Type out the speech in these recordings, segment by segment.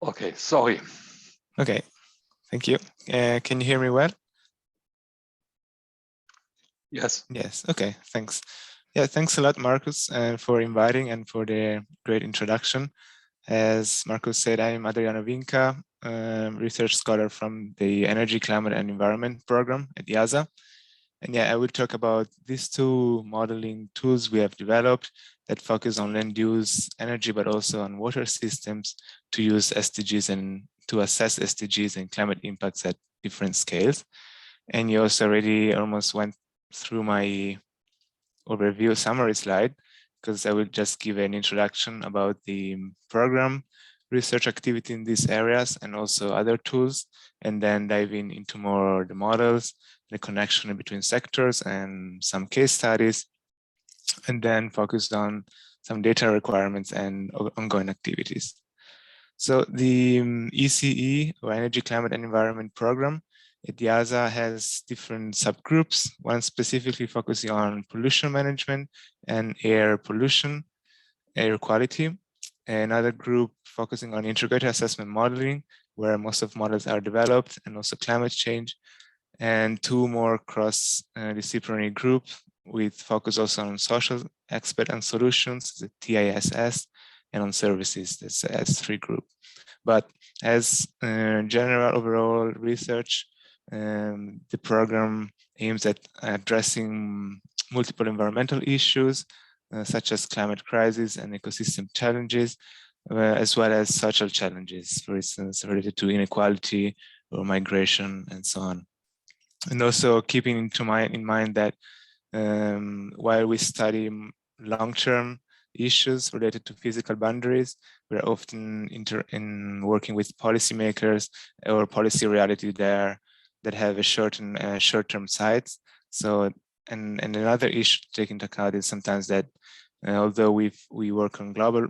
Okay, sorry. Okay, thank you. Can you hear me well? Yes. Yes, okay, thanks. Yeah, thanks a lot, Marcus, for inviting and for the great introduction. As Marcus said, I'm Adriano Vinca, research scholar from the Energy, Climate and Environment program at IASA. And yeah, I will talk about these two modeling tools we have developed that focus on land use, energy, but also on water systems to use SDGs and to assess SDGs and climate impacts at different scales. And you also already almost went through my overview summary slide, because I will just give an introduction about the program, research activity in these areas, and also other tools, and then diving into more the models, the connection between sectors, and some case studies, and then focus on some data requirements and ongoing activities. So the ECE, or Energy, Climate and Environment program, at IASA has different subgroups, one specifically focusing on pollution management and air pollution, air quality. Another group focusing on integrated assessment modeling, where most of models are developed, and also climate change. And two more cross-disciplinary groups with focus also on social expert and solutions, the TISS, and on services, that's the S3 group. But as general overall research, the program aims at addressing multiple environmental issues, such as climate crisis and ecosystem challenges, as well as social challenges, for instance, related to inequality or migration and so on. And also keeping in mind that while we study long-term issues related to physical boundaries, we're often working with policymakers or policy reality there that have a short-term sides. So, and another issue to take into account is sometimes that although we work on global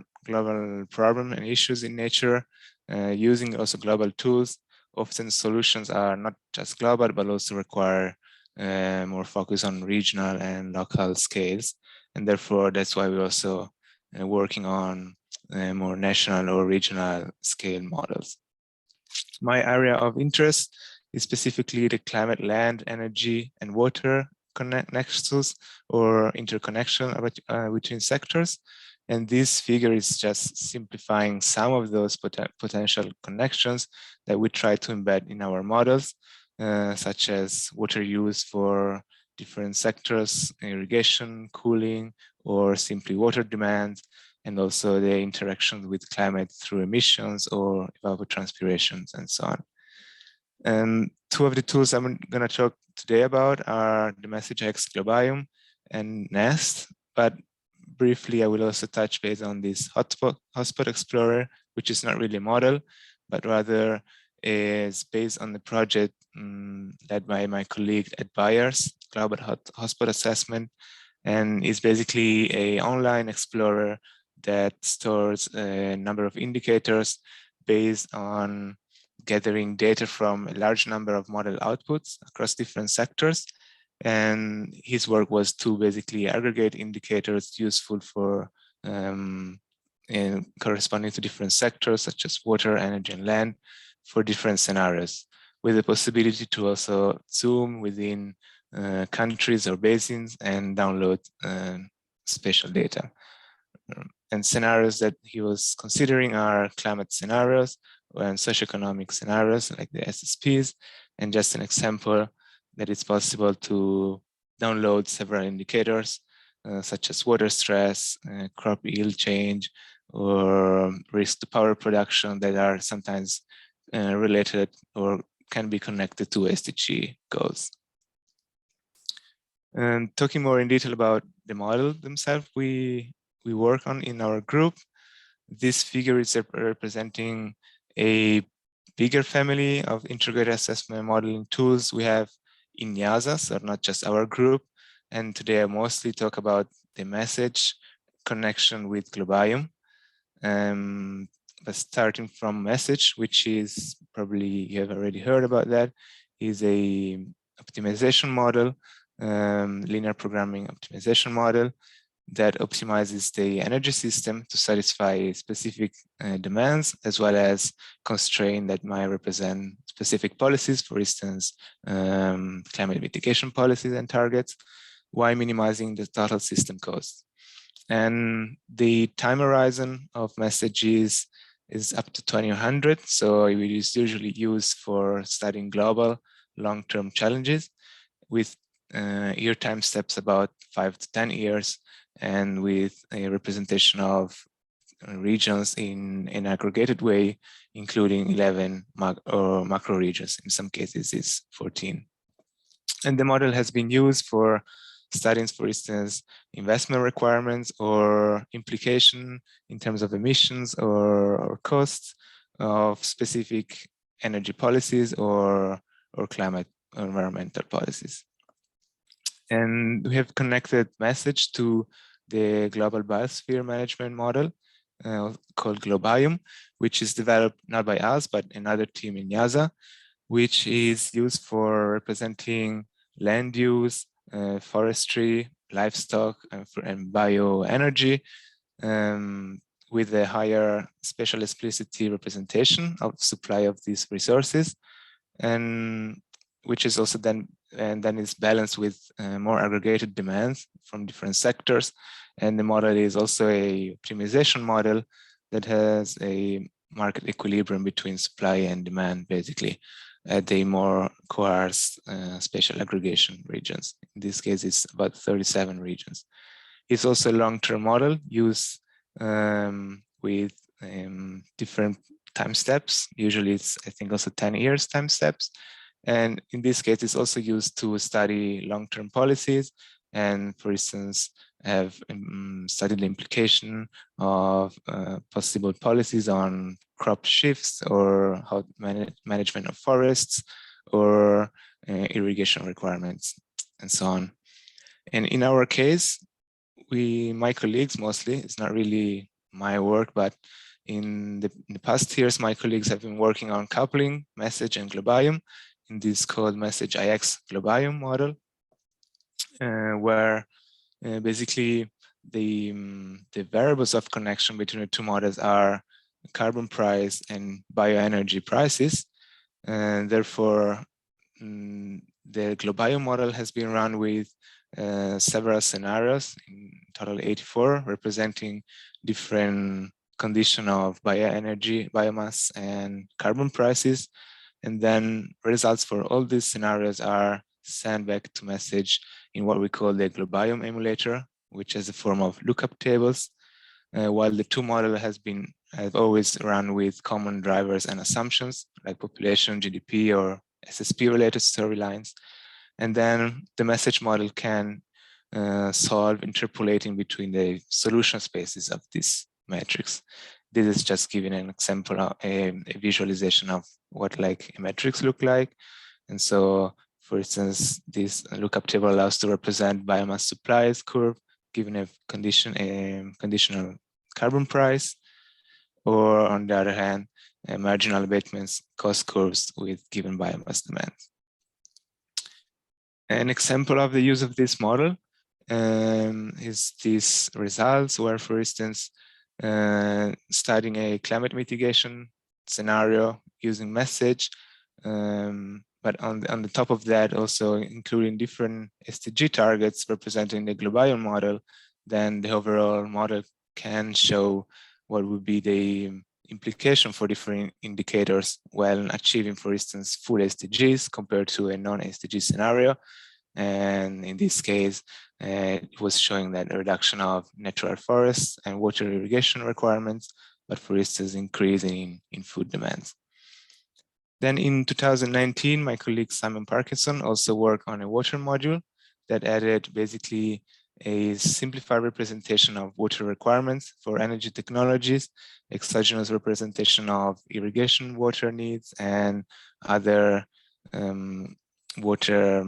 problem and issues in nature, using also global tools, often solutions are not just global, but also require more focus on regional and local scales. And therefore, that's why we're also working on more national or regional scale models. My area of interest is specifically the climate, land, energy, and water nexus or interconnection between sectors. And this figure is just simplifying some of those potential connections that we try to embed in our models, such as water use for different sectors, irrigation, cooling, or simply water demand, and also the interactions with climate through emissions or evapotranspirations and so on. And two of the tools I'm going to talk today about are the MessageX Globalium and Nest, but briefly I will also touch base on this Hotspot Explorer, which is not really a model, but rather is based on the project led by my colleague at Bayer's Global Hotspot Assessment, and is basically an online explorer that stores a number of indicators based on gathering data from a large number of model outputs across different sectors. And his work was to basically aggregate indicators useful for corresponding to different sectors, such as water, energy, and land, for different scenarios, with the possibility to also zoom within countries or basins and download spatial data. And scenarios that he was considering are climate scenarios and socioeconomic scenarios like the SSPs. And just an example that it's possible to download several indicators such as water stress, crop yield change, or risk to power production that are sometimes related or can be connected to SDG goals. And talking more in detail about the model themselves, we work on in our group. This figure is representing a bigger family of integrated assessment modeling tools we have in IASA, so not just our group. And today I mostly talk about the message connection with Globalium. But starting from message, which is probably you have already heard about that, is a optimization model, linear programming optimization model that optimizes the energy system to satisfy specific demands, as well as constraints that might represent specific policies, for instance, climate mitigation policies and targets, while minimizing the total system cost. And the time horizon of messages is up to 2100. So it is usually used for studying global long-term challenges with year time steps about 5 to 10 years, and with a representation of regions in an aggregated way, including 11 macro regions. In some cases, it's 14. And the model has been used for studying, for instance, investment requirements or implication in terms of emissions or costs of specific energy policies or climate or environmental policies. And we have connected message to the global biosphere management model called Globalium, which is developed not by us, but another team in NASA, which is used for representing land use, forestry, livestock, and bioenergy, with a higher spatial explicitity representation of supply of these resources, and which is also then is balanced with more aggregated demands from different sectors. And the model is also a optimization model that has a market equilibrium between supply and demand, basically, at the more coarse spatial aggregation regions. In this case, it's about 37 regions. It's also a long-term model used with different time steps. Usually it's, I think, also 10 years time steps. And in this case, it's also used to study long-term policies and, for instance, have studied the implication of possible policies on crop shifts or how management of forests or irrigation requirements and so on. And in our case, my colleagues mostly, it's not really my work, but in the past years, my colleagues have been working on coupling message and Globalium in this called message IX Globalium model, where basically the variables of connection between the two models are carbon price and bioenergy prices. And therefore, the Globalium model has been run with several scenarios, in total 84, representing different condition of bioenergy, biomass, and carbon prices. And then results for all these scenarios are sent back to message in what we call the Globalium emulator, which is a form of lookup tables, while the two model have always run with common drivers and assumptions like population, GDP, or SSP related storylines. And then the message model can solve interpolating between the solution spaces of this matrix. This is just giving an example of a visualization of what like a matrix look like. And so, for instance, this lookup table allows to represent biomass supplies curve given a conditional carbon price, or on the other hand, marginal abatements cost curves with given biomass demands. An example of the use of this model is these results where, for instance, studying a climate mitigation scenario using message, but on the top of that, also including different SDG targets representing the Globalium model, then the overall model can show what would be the implication for different indicators when achieving, for instance, full SDGs compared to a non-SDG scenario. And in this case, it was showing that a reduction of natural forests and water irrigation requirements, but for instance, increase in food demands. Then in 2019, my colleague Simon Parkinson also worked on a water module that added basically a simplified representation of water requirements for energy technologies, exogenous representation of irrigation water needs, and other water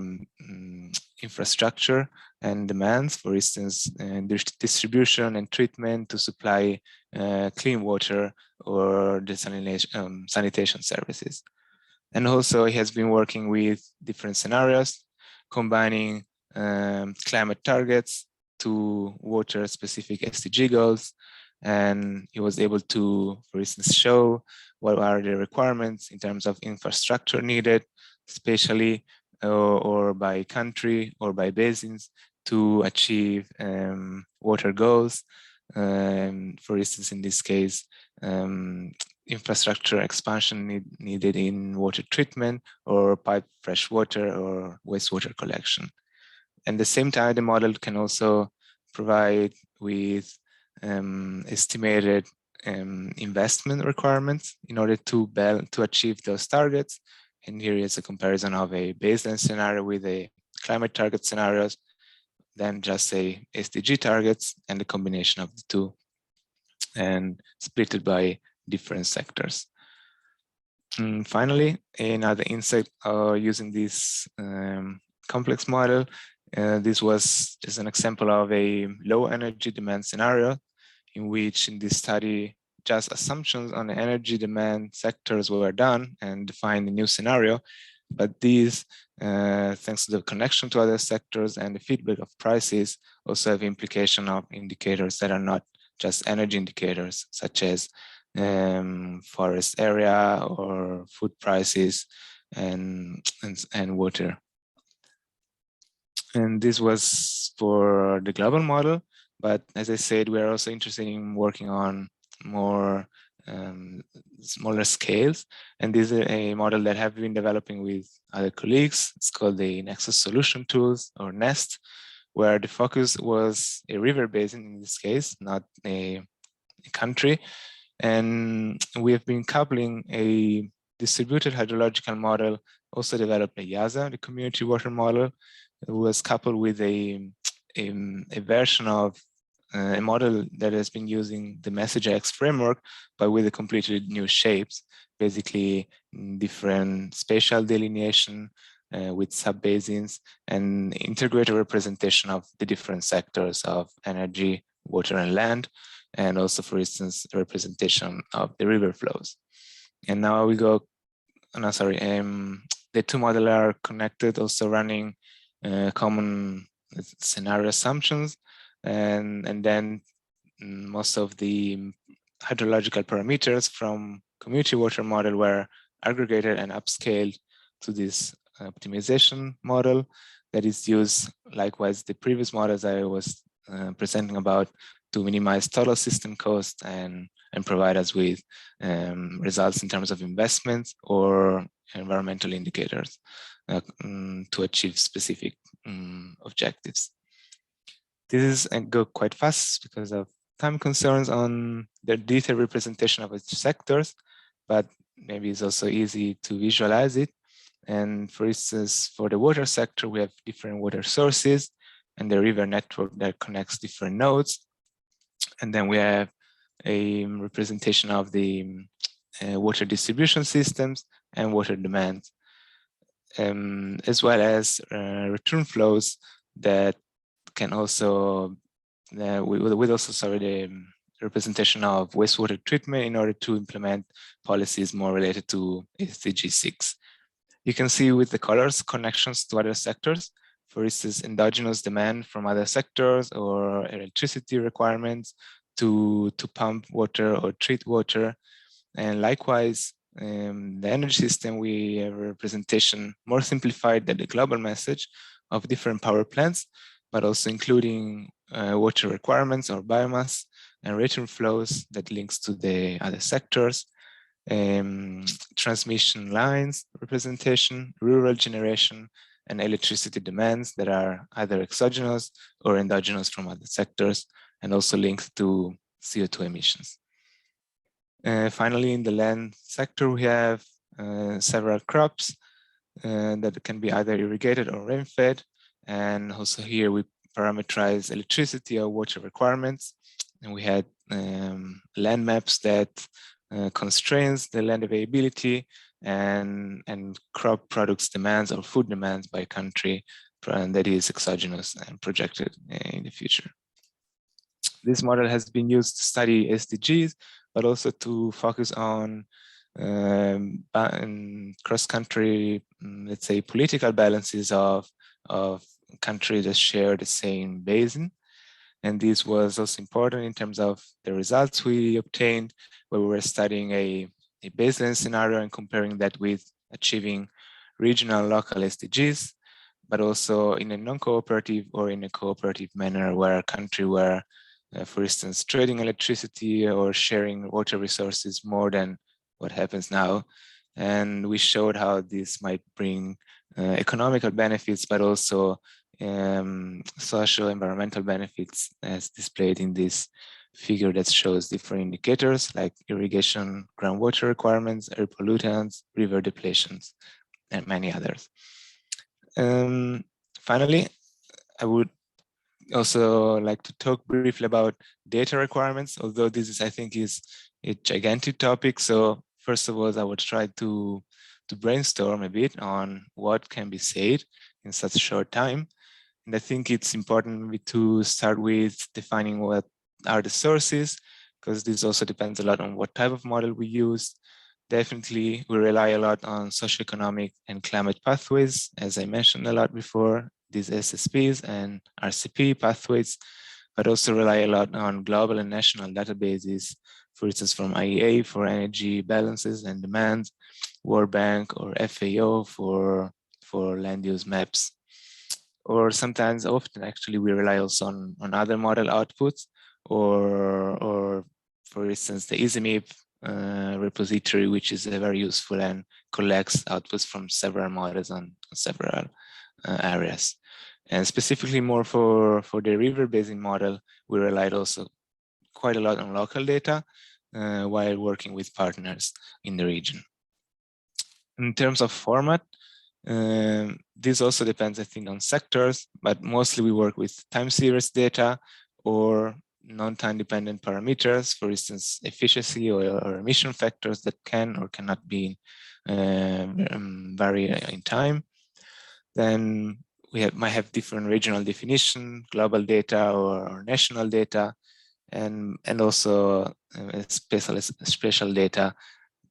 infrastructure and demands, for instance, distribution and treatment to supply clean water or desalination, sanitation services. And also he has been working with different scenarios, combining climate targets to water-specific SDG goals, and he was able to, for instance, show what are the requirements in terms of infrastructure needed, spatially or by country or by basins, to achieve water goals. For instance, in this case, infrastructure expansion needed in water treatment or piped fresh water or wastewater collection. At the same time, the model can also provide with estimated investment requirements in order to achieve those targets. And here is a comparison of a baseline scenario with a climate target scenarios, then just say SDG targets and the combination of the two, and split it by different sectors. And finally, another insight using this complex model, this was just an example of a low energy demand scenario in which in this study, just assumptions on the energy demand sectors were done and defined a new scenario. But these, thanks to the connection to other sectors and the feedback of prices, also have implication of indicators that are not just energy indicators, such as forest area or food prices and water. And this was for the global model. But as I said, we are also interested in working on more smaller scales. And this is a model that have been developing with other colleagues. It's called the Nexus Solution Tools, or NEST, where the focus was a river basin in this case, not a country. And we have been coupling a distributed hydrological model, also developed by YASA, the community water model. It was coupled with a version of a model that has been using the MessageX framework, but with a completely new shapes, basically different spatial delineation with subbasins and integrated representation of the different sectors of energy, water, and land, and also, for instance, representation of the river flows. And now we go, no, sorry, the two models are connected, also running common scenario assumptions, and then most of the hydrological parameters from community water model were aggregated and upscaled to this optimization model that is used, likewise, the previous models I was presenting about, to minimize total system cost and provide us with results in terms of investments or environmental indicators to achieve specific objectives. This is go quite fast because of time concerns on the detailed representation of its sectors, but maybe it's also easy to visualize it. And for instance, for the water sector, we have different water sources and the river network that connects different nodes. And then we have a representation of the water distribution systems and water demand, as well as return flows that can also, with also, sorry, the representation of wastewater treatment in order to implement policies more related to SDG 6. You can see with the colors connections to other sectors, for instance, endogenous demand from other sectors or electricity requirements to pump water or treat water. And likewise, the energy system, we have a representation more simplified than the global message of different power plants, but also including water requirements or biomass and return flows that links to the other sectors, transmission lines representation, rural generation, and electricity demands that are either exogenous or endogenous from other sectors, and also linked to CO2 emissions. Finally, in the land sector, we have several crops that can be either irrigated or rain-fed. And also here we parameterize electricity or water requirements. And we had land maps that constrains the land availability and crop products demands or food demands by country, and that is exogenous and projected in the future. This model has been used to study SDGs, but also to focus on cross-country, let's say, political balances of countries that share the same basin. And this was also important in terms of the results we obtained, where we were studying a baseline scenario and comparing that with achieving regional local SDGs, but also in a non-cooperative or in a cooperative manner, where a country were, for instance, trading electricity or sharing water resources more than what happens now. And we showed how this might bring economical benefits, but also social environmental benefits, as displayed in this figure that shows different indicators like irrigation, groundwater requirements, air pollutants, river depletions, and many others. Finally, I would also like to talk briefly about data requirements, although this is, I think, is a gigantic topic. So first of all, I would try to brainstorm a bit on what can be said in such a short time. And I think it's important maybe to start with defining what are the sources, because this also depends a lot on what type of model we use. Definitely, we rely a lot on socioeconomic and climate pathways, as I mentioned a lot before, these SSPs and RCP pathways, but also rely a lot on global and national databases, for instance, from IEA for energy balances and demand, World Bank or FAO for land use maps. Or sometimes, often actually, we rely also on other model outputs, or for instance, the EasyMap repository, which is very useful and collects outputs from several models on several areas. And specifically more for the river basin model, we relied also quite a lot on local data while working with partners in the region. In terms of format, this also depends, I think, on sectors, but mostly we work with time series data or non-time dependent parameters, for instance, efficiency or emission factors that can or cannot be vary in time. Then we might have different regional definition, global data or national data, and also special data,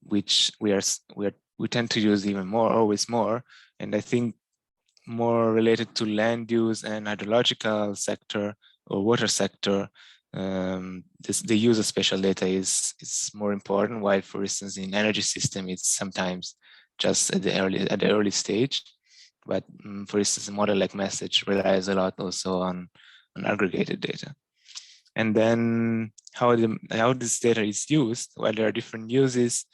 which we tend to use even more, always more. And I think more related to land use and hydrological sector or water sector, the use of spatial data is more important. While, for instance, in energy system, it's sometimes just at the early stage. But for instance, a model like Message relies a lot also on aggregated data. And then how this data is used, well, there are different uses.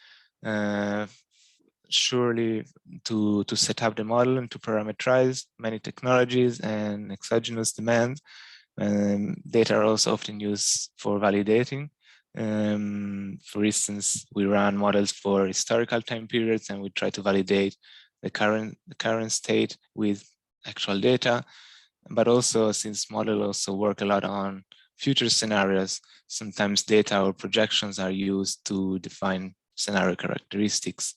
Surely to set up the model and to parameterize many technologies and exogenous demands. Data are also often used for validating. For instance, we run models for historical time periods and we try to validate the current state with actual data. But also, since models also work a lot on future scenarios, sometimes data or projections are used to define scenario characteristics.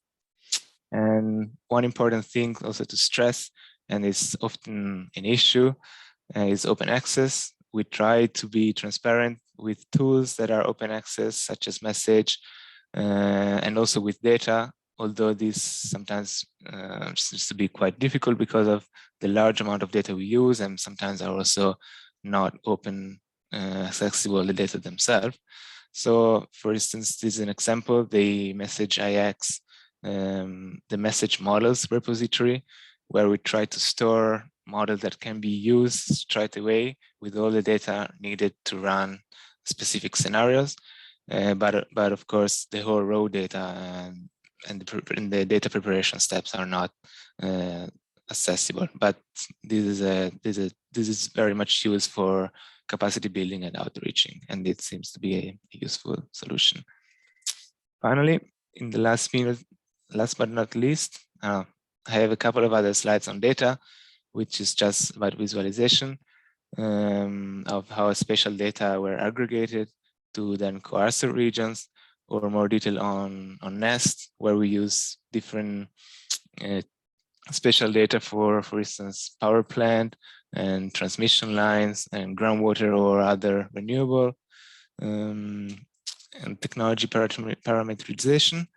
And one important thing also to stress, and it's often an issue, is open access. We try to be transparent with tools that are open access, such as Message, and also with data, although this sometimes seems to be quite difficult because of the large amount of data we use, and sometimes are also not open accessible, the data themselves. So for instance, this is an example, the Message IX, the message models repository, where we try to store models that can be used straight away with all the data needed to run specific scenarios. But of course, the whole raw data and the data preparation steps are not accessible. But this is very much used for capacity building and outreaching, and it seems to be a useful solution. Finally, in the last minute, last but not least, I have a couple of other slides on data, which is just about visualization of how spatial data were aggregated to then coarser regions, or more detail on NEST, where we use different spatial data for instance, power plant and transmission lines and groundwater or other renewable and technology parameterization.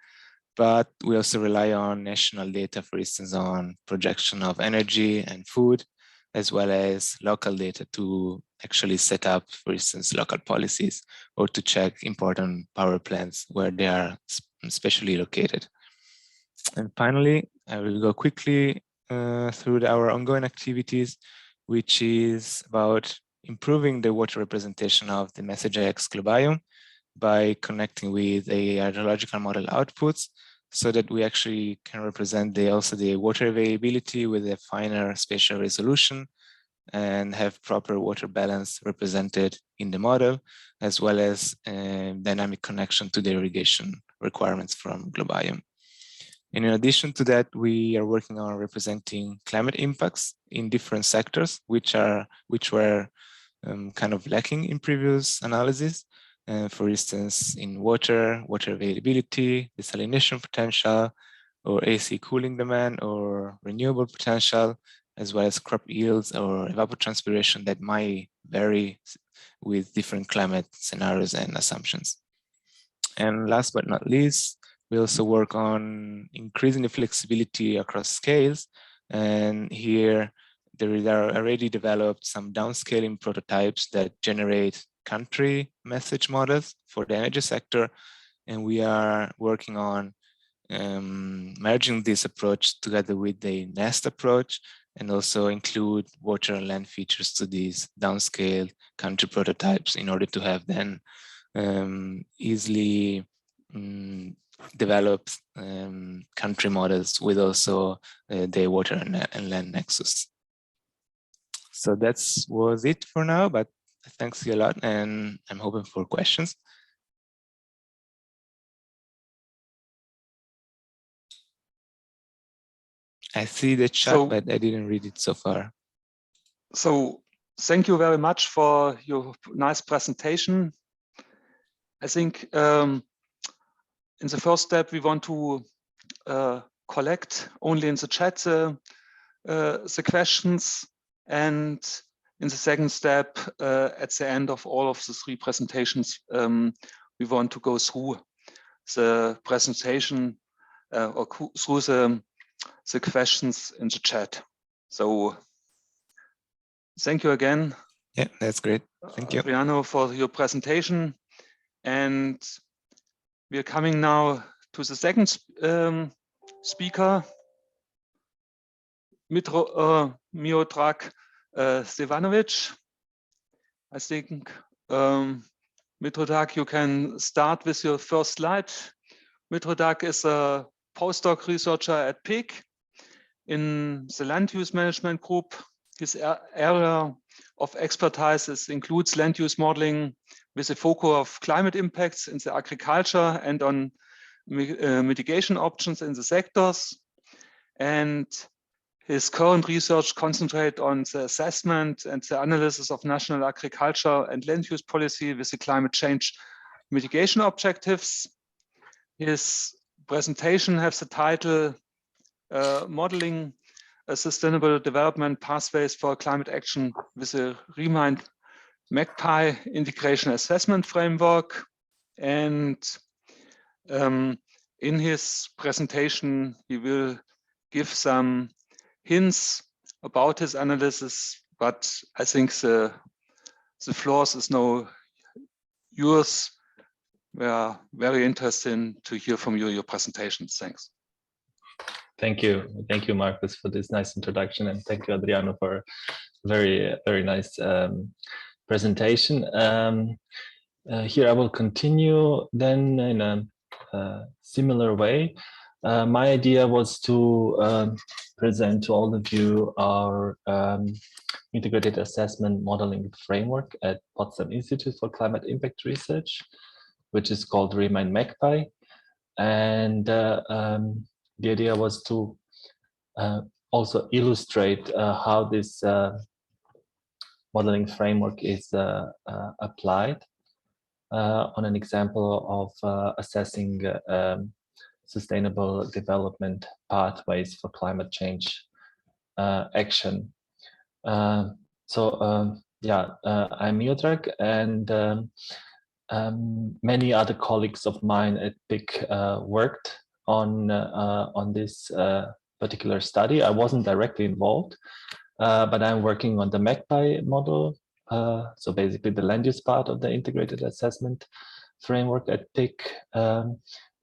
But we also rely on national data, for instance, on projection of energy and food, as well as local data to actually set up, for instance, local policies or to check important power plants where they are specially located. And finally, I will go quickly through our ongoing activities, which is about improving the water representation of the MessageIX Globalium by connecting with a hydrological model outputs so that we actually can represent also the water availability with a finer spatial resolution and have proper water balance represented in the model, as well as dynamic connection to the irrigation requirements from Globalium. And in addition to that, we are working on representing climate impacts in different sectors, which were kind of lacking in previous analysis. For instance, in water availability, desalination potential, or AC cooling demand, or renewable potential, as well as crop yields or evapotranspiration that might vary with different climate scenarios and assumptions. And last but not least, we also work on increasing the flexibility across scales. And here there are already developed some downscaling prototypes that generate country message models for the energy sector. And we are working on merging this approach together with the NEST approach and also include water and land features to these downscaled country prototypes in order to have then easily develop country models with also the water and land nexus. So that was it for now, but thanks a lot, and I'm hoping for questions. I see the chat, but I didn't read it so far. So thank you very much for your nice presentation. I think in the first step, we want to collect only in the chat the questions, and in the second step, at the end of all of the three presentations, we want to go through the presentation or through the questions in the chat. So thank you again. Yeah, that's great. Thank you, Adriano, for your presentation. And we are coming now to the second speaker, Miodrag Stevanovic. I think, Miodrag, you can start with your first slide. Miodrag is a postdoc researcher at PIC in the land use management group. His area of expertise includes land use modeling with a focus of climate impacts in the agriculture and on mitigation options in the sectors. And his current research concentrates on the assessment and the analysis of national agriculture and land use policy with the climate change mitigation objectives. His presentation has the title Modeling a Sustainable Development Pathways for Climate Action with a Riemann MakeBy Integration Assessment Framework. And in his presentation, he will give some hints about his analysis, but I think the floor is now yours. We are very interested to hear from you, your presentations. Thanks. Thank you, Marcus, for this nice introduction, and thank you, Adriano, for a very, very nice presentation. Here I will continue then in a similar way. My idea was to present to all of you our integrated assessment modeling framework at Potsdam Institute for Climate Impact Research, which is called Riemann MakeBy. And the idea was to also illustrate how this modeling framework is applied on an example of assessing sustainable development pathways for climate change action. I'm Miodrag, and many other colleagues of mine at PIC worked on this particular study. I wasn't directly involved, but I'm working on the MakeBy model. So basically the land use part of the integrated assessment framework at PIC.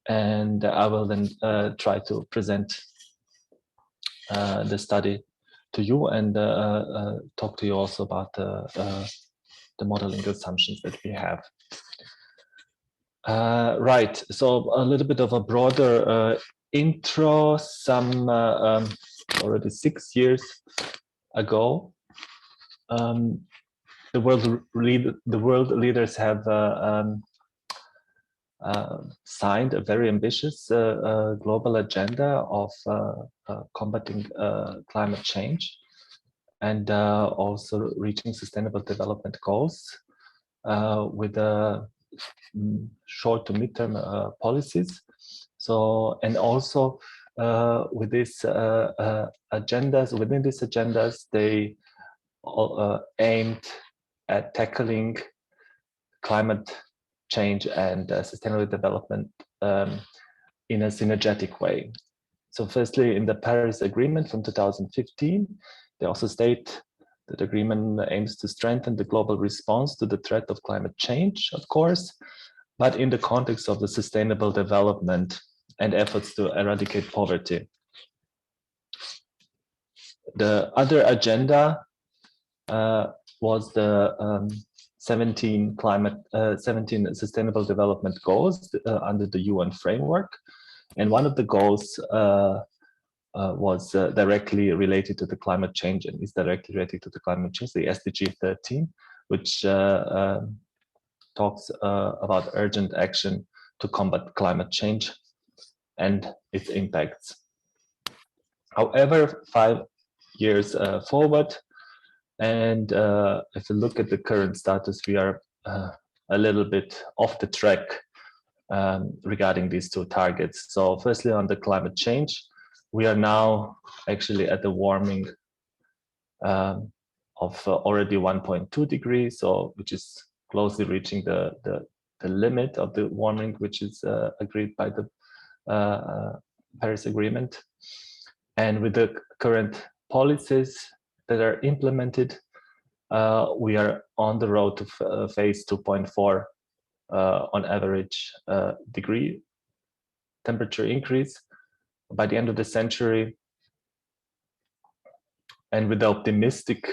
And I will then try to present the study to you and talk to you also about the modeling assumptions that we have. Right, so a little bit of a broader intro. Already 6 years ago, the world leaders have signed a very ambitious global agenda of combating climate change and also reaching sustainable development goals with short to midterm policies. So, and also with these agendas, within these agendas, they aimed at tackling climate change and sustainable development in a synergetic way. So firstly, in the Paris Agreement from 2015, they also state that the agreement aims to strengthen the global response to the threat of climate change, of course, but in the context of the sustainable development and efforts to eradicate poverty. The other agenda was the 17 Sustainable Development Goals under the UN framework. And one of the goals was directly related to the climate change and is directly related to the climate change, the SDG 13, which talks about urgent action to combat climate change and its impacts. However, 5 years forward, and if you look at the current status, we are a little bit off the track regarding these two targets. So firstly, on the climate change, we are now actually at the warming of already 1.2 degrees, so which is closely reaching the limit of the warming, which is agreed by the Paris Agreement. And with the current policies that are implemented, we are on the road to phase 2.4 on average degree temperature increase by the end of the century. And with the optimistic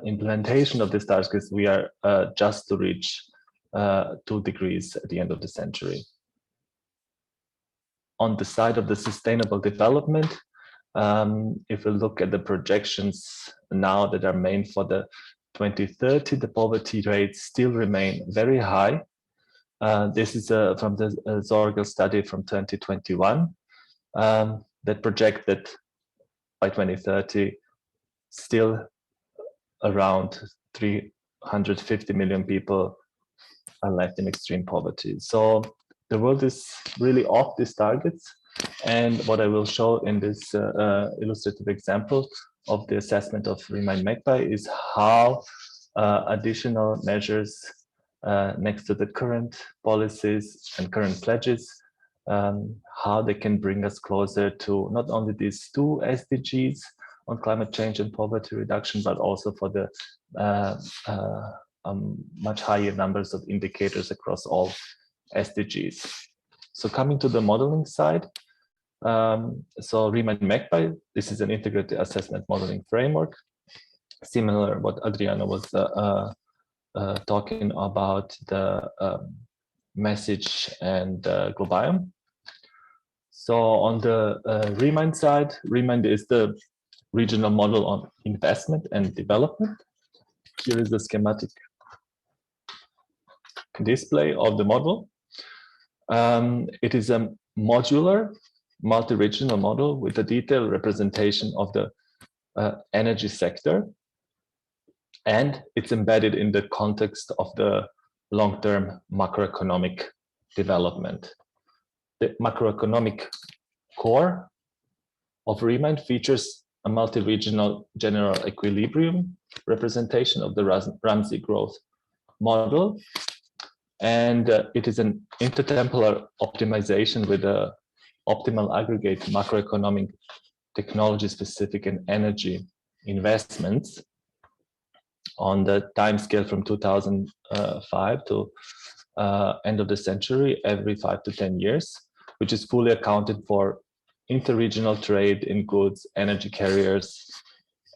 implementation of these targets, we are just to reach 2 degrees at the end of the century. On the side of the sustainable development, if we look at the projections now that are made for the 2030, the poverty rates still remain very high. This is from the Zorgel study from 2021 that project that by 2030, still around 350 million people are left in extreme poverty. So the world is really off these targets. And what I will show in this illustrative example of the assessment of Riemann MakeBy is how additional measures next to the current policies and current pledges, how they can bring us closer to not only these 2 SDGs on climate change and poverty reduction, but also for the much higher numbers of indicators across all SDGs. So coming to the modeling side, so Riemann MakeBy, this is an integrated assessment modeling framework, similar what Adriano was talking about the message and Globalium. So on the Riemann side, Riemann is the regional model on investment and development. Here is the schematic display of the model. It is a modular, multi-regional model with a detailed representation of the energy sector, and it's embedded in the context of the long-term macroeconomic development. The macroeconomic core of Riemann features a multi-regional general equilibrium representation of the Ramsey growth model, and it is an intertemporal optimization with a optimal aggregate macroeconomic technology-specific and energy investments on the time scale from 2005 to end of the century, every 5 to 10 years, which is fully accounted for interregional trade in goods, energy carriers,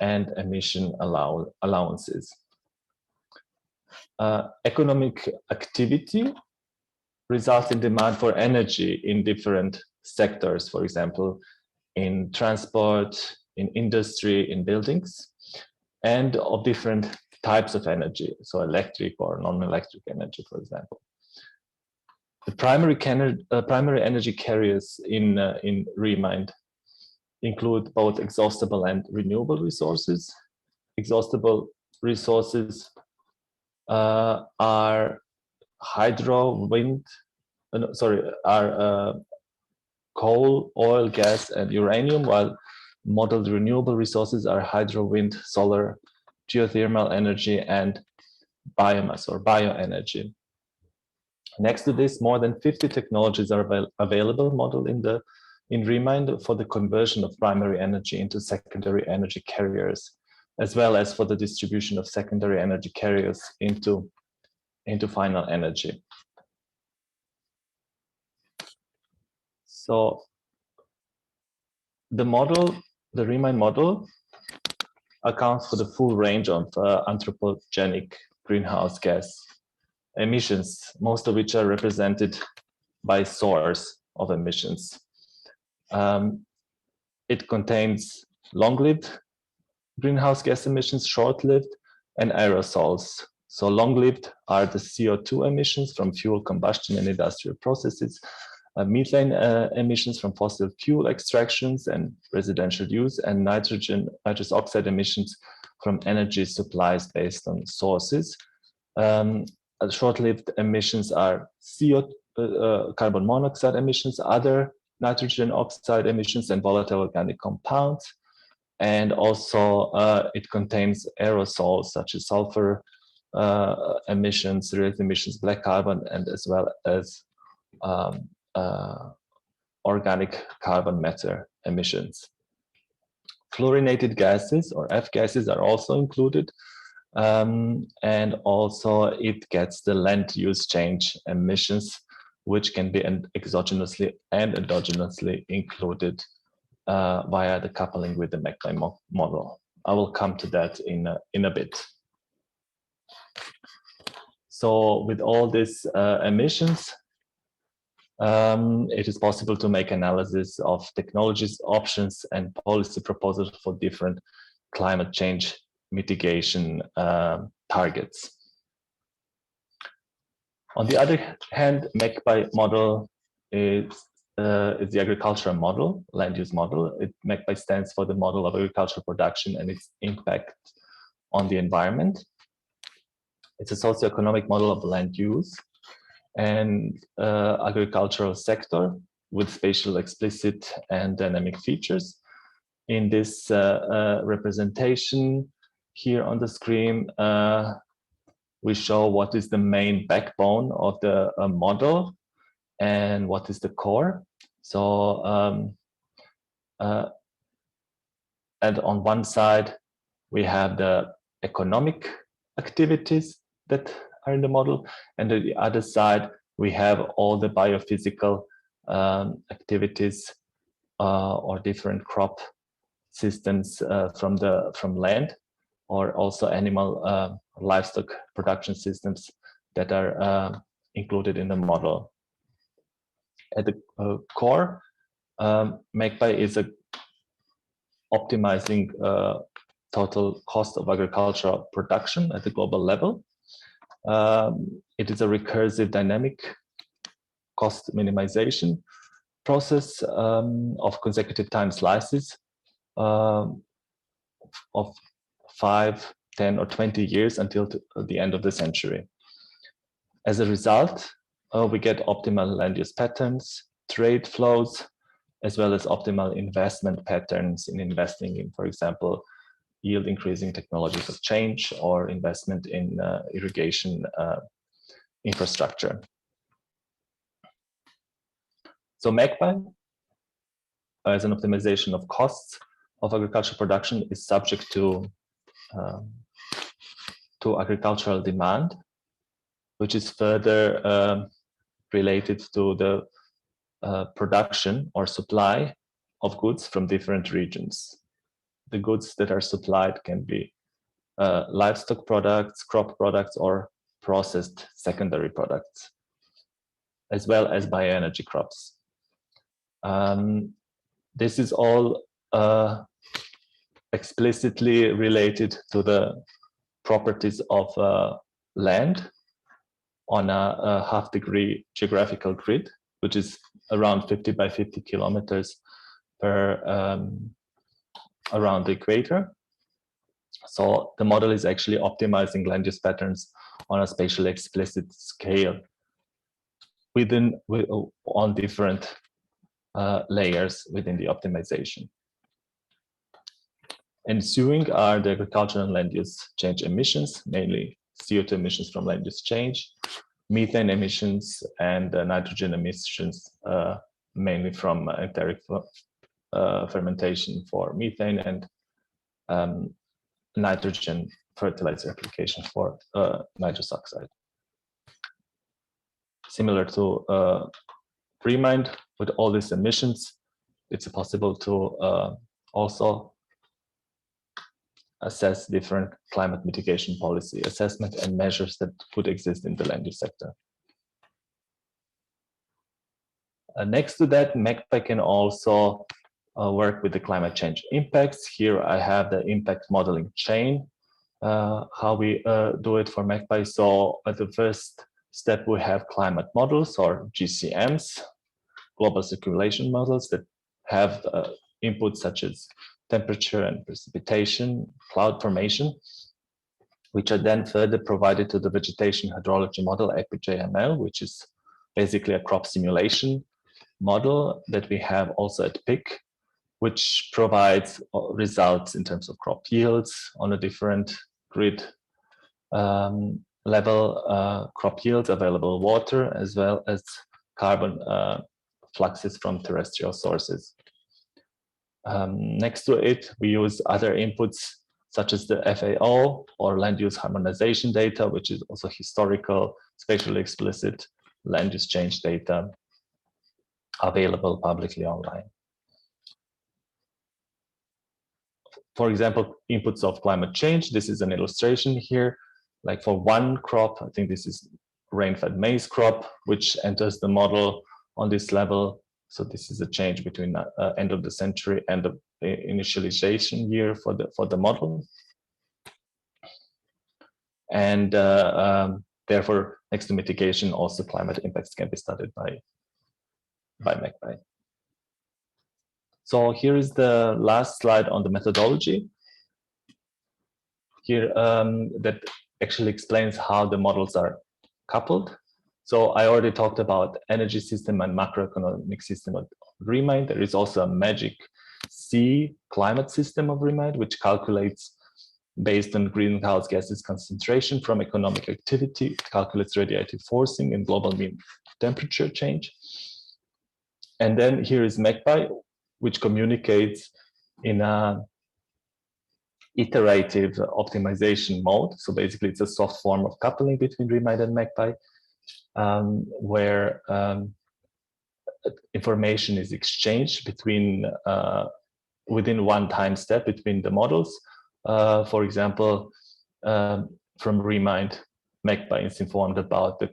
and emission allowances. Economic activity results in demand for energy in different sectors, for example, in transport, in industry, in buildings, and of different types of energy, so electric or non-electric energy, for example. The primary energy carriers in Riemann include both exhaustible and renewable resources. Exhaustible resources are hydro, wind, coal, oil, gas, and uranium, while modeled renewable resources are hydro, wind, solar, geothermal energy, and biomass or bioenergy. Next to this, more than 50 technologies are available modeled in Riemann for the conversion of primary energy into secondary energy carriers, as well as for the distribution of secondary energy carriers into final energy. So the Riemann model accounts for the full range of anthropogenic greenhouse gas emissions, most of which are represented by source of emissions. It contains long-lived greenhouse gas emissions, short-lived, and aerosols. So long-lived are the CO2 emissions from fuel combustion and industrial processes, methane emissions from fossil fuel extractions and residential use, and nitrous oxide emissions from energy supplies based on sources. Short-lived emissions are carbon monoxide emissions, other nitrogen oxide emissions, and volatile organic compounds. And also it contains aerosols such as sulfur emissions, related emissions, black carbon, and as well as organic carbon matter emissions. Fluorinated gases or F gases are also included. And also it gets the land use change emissions, which can be exogenously and endogenously included via the coupling with the MakeBy model. I will come to that in a bit. So with all these emissions, it is possible to make analysis of technologies, options, and policy proposals for different climate change mitigation targets. On the other hand, MakeBy model is the agricultural model, land use model. MakeBy stands for the model of agricultural production and its impact on the environment. It's a socioeconomic model of land use and agricultural sector with spatial explicit and dynamic features. In this representation here on the screen, we show what is the main backbone of the model and what is the core. So, and on one side, we have the economic activities that are in the model, and on the other side, we have all the biophysical activities or different crop systems from land, or also animal livestock production systems that are included in the model. At the core, MakeBy is optimizing total cost of agricultural production at the global level. It is a recursive dynamic cost minimization process of consecutive time slices of 5, 10, or 20 years until the end of the century. As a result, we get optimal land use patterns, trade flows, as well as optimal investment patterns in investing in, for example, yield increasing technologies of change or investment in irrigation infrastructure. So MakeBy as an optimization of costs of agricultural production is subject to agricultural demand, which is further related to the production or supply of goods from different regions. The goods that are supplied can be livestock products, crop products, or processed secondary products, as well as bioenergy crops. This is all explicitly related to the properties of land on a half-degree geographical grid, which is around 50 by 50 kilometers around the equator. So the model is actually optimizing land use patterns on a spatially explicit scale on different layers within the optimization. Ensuing are the agricultural and land use change emissions, mainly CO2 emissions from land use change, methane emissions, and nitrogen emissions, mainly from enteric fermentation for methane and nitrogen fertilizer application for nitrous oxide. Similar to Riemann, with all these emissions, it's possible to also assess different climate mitigation policy assessment and measures that could exist in the land use sector. Next to that, MakeBy can also work with the climate change impacts. Here I have the impact modeling chain, how we do it for MakeBy. So at the first step, we have climate models, or GCMs, global circulation models, that have inputs such as temperature and precipitation, cloud formation, which are then further provided to the vegetation hydrology model, EPIJML, which is basically a crop simulation model that we have also at PIC, which provides results in terms of crop yields on a different grid level, crop yields, available water, as well as carbon fluxes from terrestrial sources. Next to it, we use other inputs such as the FAO or land use harmonization data, which is also historical, spatially explicit land use change data available publicly online. For example, inputs of climate change. This is an illustration here. Like for one crop, I think this is rain-fed maize crop, which enters the model on this level. So this is a change between end of the century and the initialization year for the model. And therefore, next to mitigation, also climate impacts can be studied by MakeBy. So here is the last slide on the methodology. Here, that actually explains how the models are coupled. So I already talked about energy system and macroeconomic system of Riemann. There is also a magic C climate system of Riemann, which calculates based on greenhouse gases concentration from economic activity. It calculates radiative forcing and global mean temperature change. And then here is MakeBy, which communicates in a iterative optimization mode. So basically, it's a soft form of coupling between Riemann and MakeBy, where information is exchanged between within one time step between the models. For example, from Riemann, MakeBy is informed about the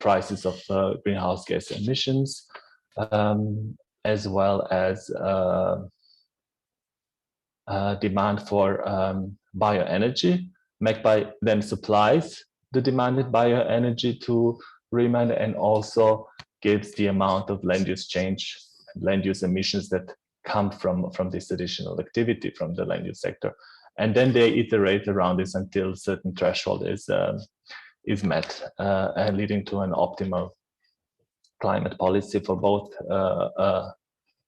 prices of greenhouse gas emissions, as well as demand for bioenergy. MakeBy then supplies the demanded bioenergy to Riemann and also gives the amount of land use change, land use emissions that come from this additional activity from the land use sector. And then they iterate around this until a certain threshold is met, leading to an optimal climate policy for both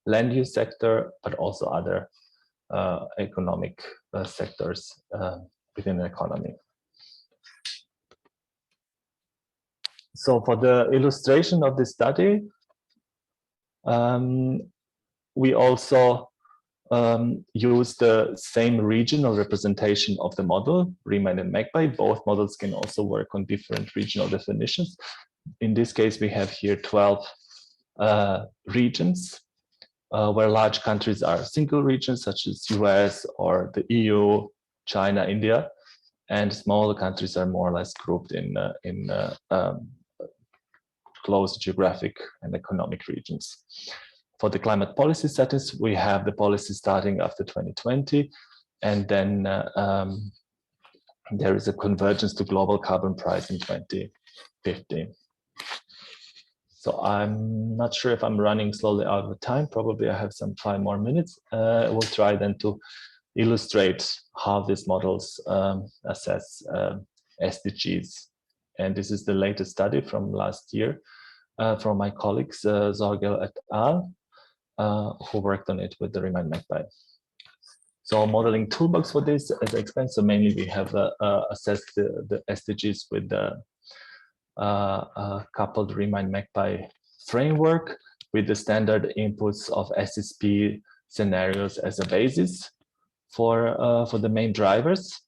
land use sector, but also other economic sectors within the economy. So for the illustration of this study, we also use the same regional representation of the model, Riemann and MakeBy. Both models can also work on different regional definitions. In this case, we have here 12 regions where large countries are single regions, such as US or the EU, China, India, and smaller countries are more or less grouped in close geographic and economic regions. For the climate policy settings, we have the policy starting after 2020, and then there is a convergence to global carbon price in 2050. So I'm not sure if I'm running slowly out of time. Probably I have some 5 more minutes. We'll try then to illustrate how these models assess SDGs. And this is the latest study from last year from my colleagues, Zorgel et al., who worked on it with the Riemann MakeBy. So modeling toolbox for this, as I explained, so mainly we have assessed the SDGs with the coupled Riemann MakeBy framework with the standard inputs of SSP scenarios as a basis for the main drivers.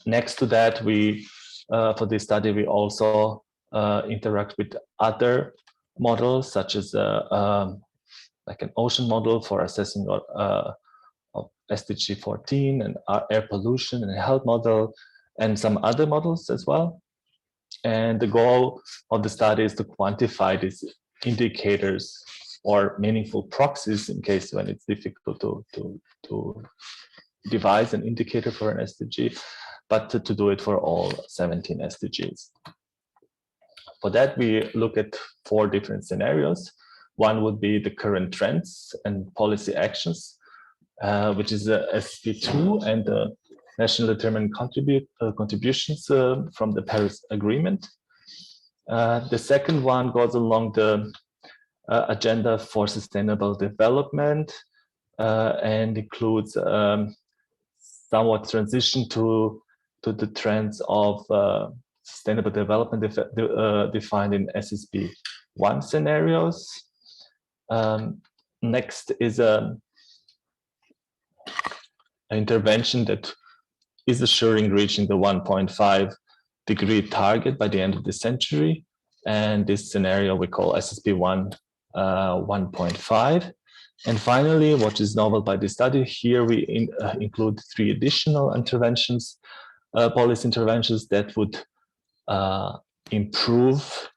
Next to that, we for this study we also interact with other models, such as like an ocean model for assessing of SDG 14 and air pollution, and a health model, and some other models as well. And the goal of the study is to quantify these indicators or meaningful proxies in case when it's difficult to devise an indicator for an SDG, but to do it for all 17 SDGs. For that, we look at 4 different scenarios. One would be the current trends and policy actions, which is SP2 and the national determined contributions from the Paris Agreement. The second one goes along the agenda for sustainable development and includes somewhat transition to the trends of sustainable development defined in SSP 1 scenarios. Next is an intervention that is assuring reaching the 1.5 degree target by the end of the century. And this scenario we call SSP 1.5. And finally, what is novel by this study, here we include 3 additional interventions, policy interventions that would improve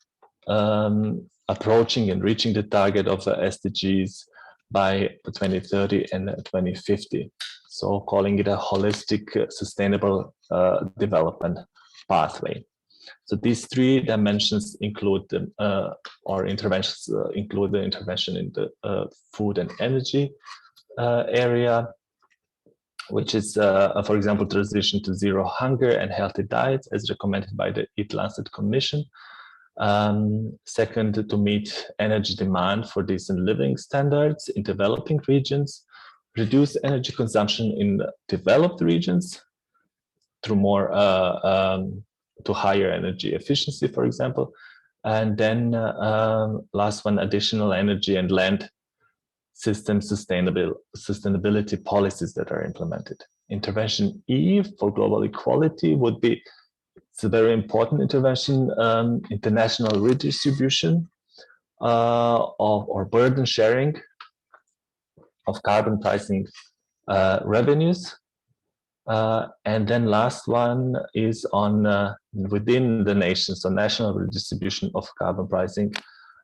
approaching and reaching the target of the SDGs by 2030 and 2050. So calling it a holistic, sustainable development pathway. So these 3 dimensions include or interventions include the intervention in the food and energy area, which is, for example, transition to zero hunger and healthy diets as recommended by the Eat Lancet Commission. Second, to meet energy demand for decent living standards in developing regions, reduce energy consumption in developed regions through more to higher energy efficiency, for example, and then last one, additional energy and land system sustainability policies that are implemented. Intervention E for global equality would be, it's a very important intervention, international redistribution or burden sharing of carbon pricing revenues. And then last one is on within the nation, so national redistribution of carbon pricing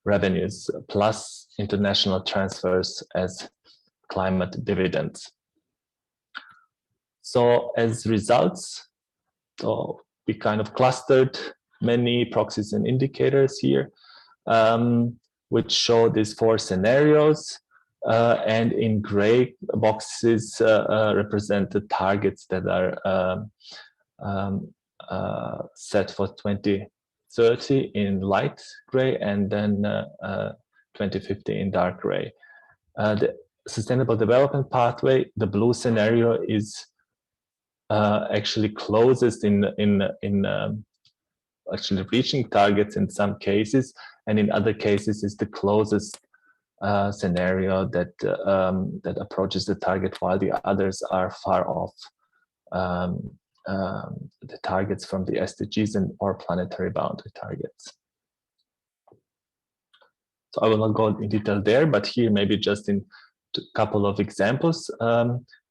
revenues plus international transfers as climate dividends. So as results, so we kind of clustered many proxies and indicators here, which show these 4 scenarios. And in gray boxes represent the targets that are set for 2030 in light gray, and then 2050 in dark gray. The sustainable development pathway, the blue scenario, is actually closest in actually reaching targets in some cases, and in other cases is the closest scenario that that approaches the target while the others are far off the targets from the SDGs and or planetary boundary targets. So I will not go in detail there, but here maybe just in a couple of examples.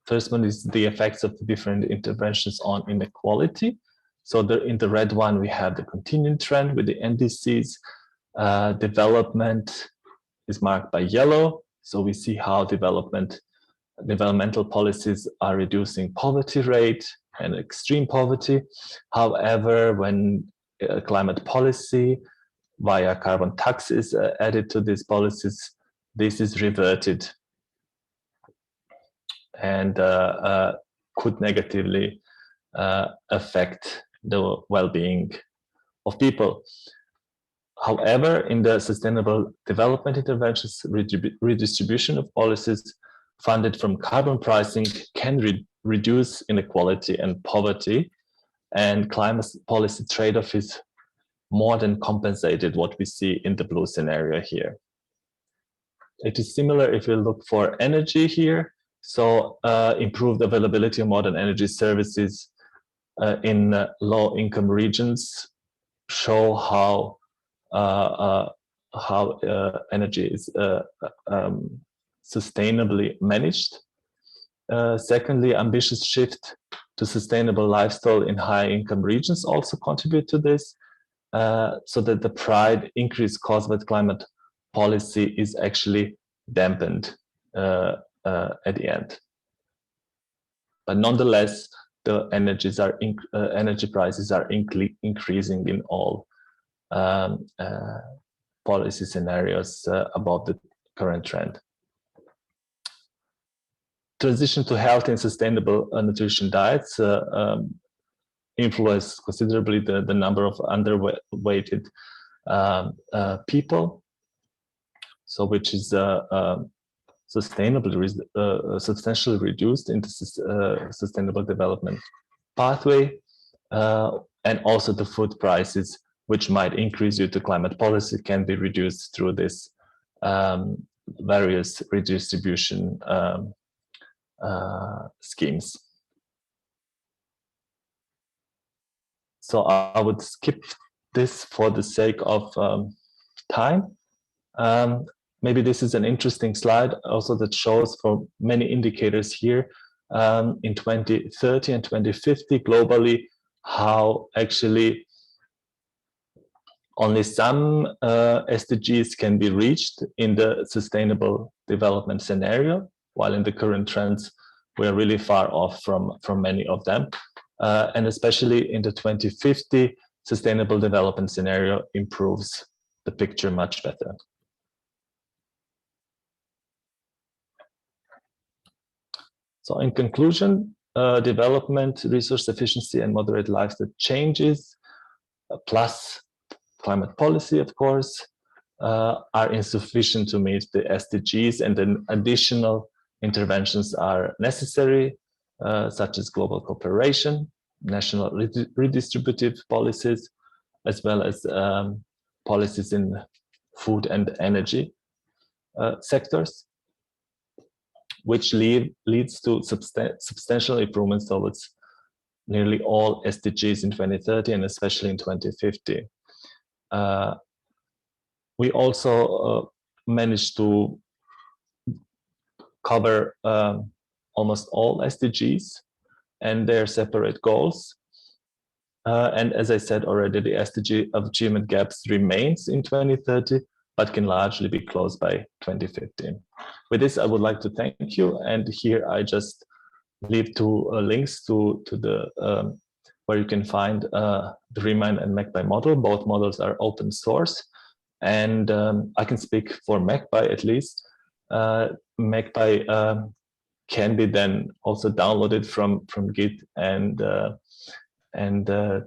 First one is the effects of the different interventions on inequality. So in the red one, we have the continuing trend with the NDCs. Development is marked by yellow. So we see how developmental policies are reducing poverty rate and extreme poverty. However, when climate policy via carbon tax is added to these policies, this is reverted and could negatively affect the well-being of people. However, in the sustainable development interventions, redistribution of policies funded from carbon pricing can reduce inequality and poverty, and climate policy trade-off is more than compensated what we see in the blue scenario here. It is similar if we look for energy here. So improved availability of modern energy services in low-income regions show how energy is sustainably managed. Secondly, ambitious shift to sustainable lifestyle in high-income regions also contribute to this, so that the pride increase caused by climate policy is actually dampened at the end. But nonetheless, the energy prices are increasing in all policy scenarios above the current trend. Transition to healthy and sustainable nutrition diets influence considerably the number of underweighted people, so which is substantially reduced in the sustainable development pathway, and also the food prices, which might increase due to climate policy, can be reduced through this various redistribution schemes. So I would skip this for the sake of time. Maybe this is an interesting slide also that shows for many indicators here in 2030 and 2050 globally, how actually only some SDGs can be reached in the sustainable development scenario, while in the current trends, we're really far off from many of them. And especially in the 2050 sustainable development scenario improves the picture much better. So in conclusion, development, resource efficiency, and moderate lifestyle changes, plus climate policy, of course, are insufficient to meet the SDGs, and then additional interventions are necessary, such as global cooperation, national redistributive policies, as well as policies in food and energy sectors, which leads to substantial improvements towards nearly all SDGs in 2030 and especially in 2050. We also managed to cover almost all SDGs and their separate goals. And as I said already, the SDG achievement gaps remains in 2030, but can largely be closed by 2015. With this, I would like to thank you. And here I just leave two links to the where you can find the Riemann and MakeBy model. Both models are open source. And I can speak for MakeBy at least. MakeBy can be then also downloaded from Git and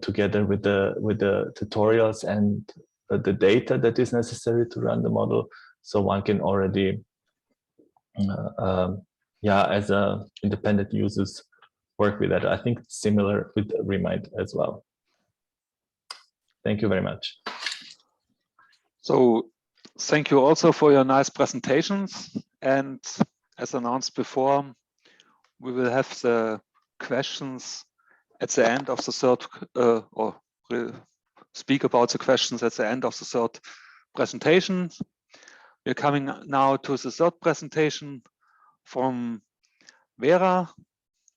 together with the tutorials and the data that is necessary to run the model, so one can already, as a independent users, work with that. I think it's similar with Riemann as well. Thank you very much. So Thank you also for your nice presentations. And as announced before, we will have the questions at the end of the third, or speak about the questions at the end of the third presentation. We're coming now to the third presentation from Vera.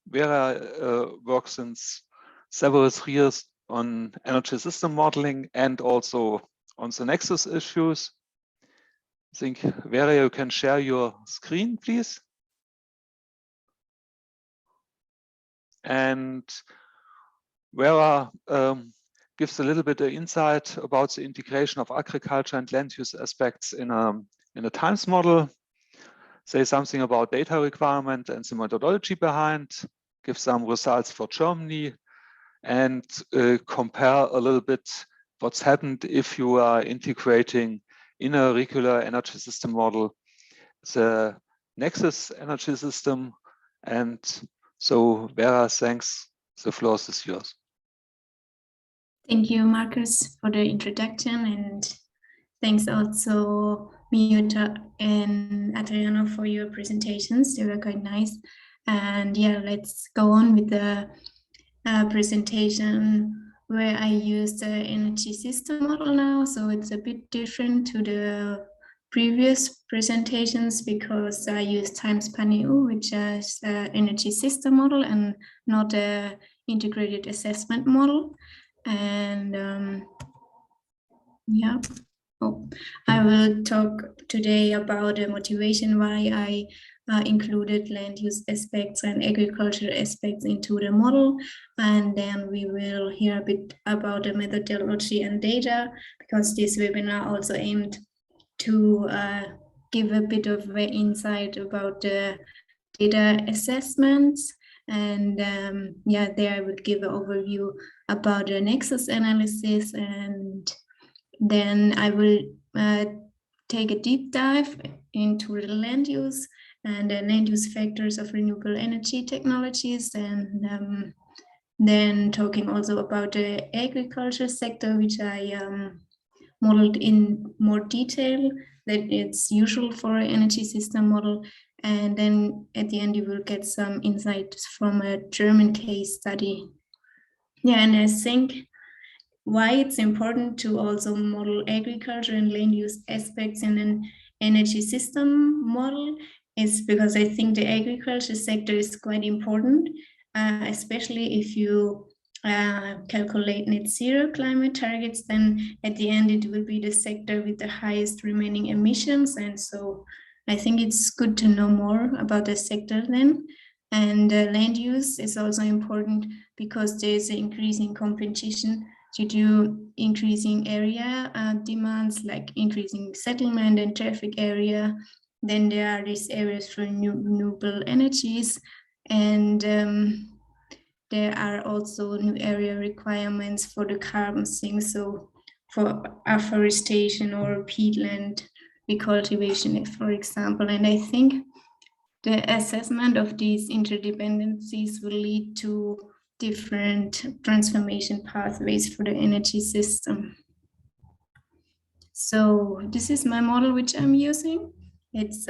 Vera works since several years on energy system modeling and also on the Nexus issues. I think, Vera, you can share your screen, please. And Vera gives a little bit of insight about the integration of agriculture and land use aspects in a times model. Say something about data requirement and the methodology behind, give some results for Germany, and compare a little bit what's happened if you are integrating in a regular energy system model the Nexus energy system. And so, Vera, thanks. The floor is yours. Thank you, Marcus, for the introduction, and thanks also Miuta and Adriano for your presentations. They were quite nice. And yeah, let's go on with the presentation where I use the energy system model now. So it's a bit different to the previous presentations because I use TimesPanEU, which is an energy system model and not an integrated assessment model. And yeah, I will talk today about the motivation why I included land use aspects and agricultural aspects into the model. And then we will hear a bit about the methodology and data, because this webinar also aimed to give a bit of insight about the data assessments. And yeah, there I would give an overview about the Nexus analysis, and then I will take a deep dive into the land use and the land use factors of renewable energy technologies, and then talking also about the agriculture sector, which I modeled in more detail than it's usual for an energy system model. And then at the end, you will get some insights from a German case study. Yeah, and I think why it's important to also model agriculture and land use aspects in an energy system model is because I think the agriculture sector is quite important, especially if you calculate net zero climate targets, then at the end it will be the sector with the highest remaining emissions. And so I think it's good to know more about the sector then. And land use is also important because there's an increasing competition due to increasing area demands, like increasing settlement and traffic area. Then there are these areas for renewable energies, and there are also new area requirements for the carbon sink, so for afforestation or peatland recultivation, for example. And I think the assessment of these interdependencies will lead to different transformation pathways for the energy system. So this is my model which I'm using. It's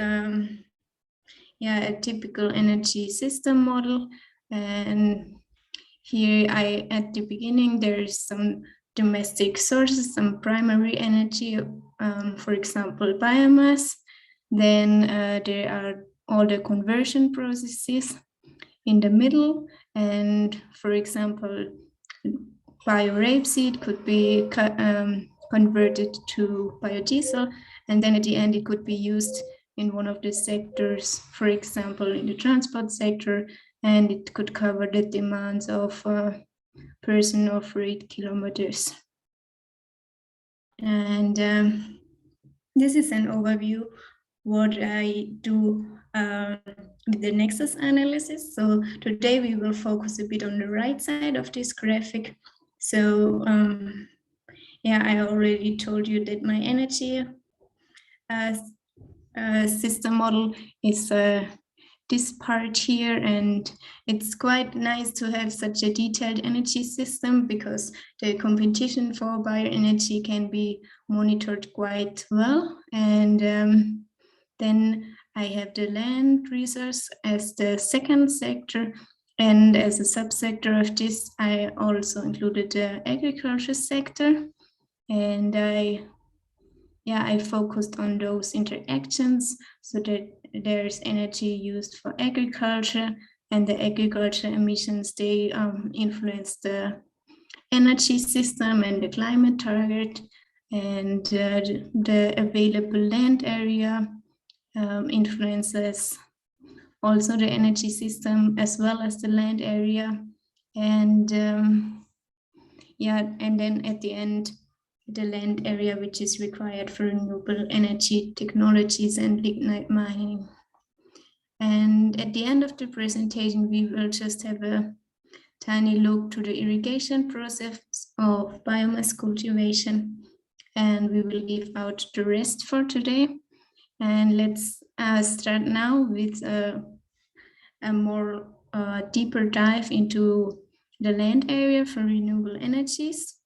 yeah, a typical energy system model. And here at the beginning, there's some domestic sources, some primary energy, for example, biomass. Then there are all the conversion processes in the middle. And for example, bio-rapeseed could be converted to biodiesel. And then at the end, it could be used in one of the sectors, for example, in the transport sector, and it could cover the demands of person or freight kilometers. And this is an overview what I do with the Nexus analysis. So today we will focus a bit on the right side of this graphic. So yeah, I already told you that my energy system model is this part here, and it's quite nice to have such a detailed energy system because the competition for bioenergy can be monitored quite well. And then I have the land resource as the second sector, and as a subsector of this, I also included the agriculture sector, and I focused on those interactions so that there's energy used for agriculture, and the agriculture emissions, they influence the energy system and the climate target, and the available land area influences also the energy system as well as the land area. And and then at the end, the land area which is required for renewable energy technologies and lignite mining. And at the end of the presentation, we will just have a tiny look to the irrigation process of biomass cultivation, and we will leave out the rest for today. And let's start now with a more deeper dive into the land area for renewable energies.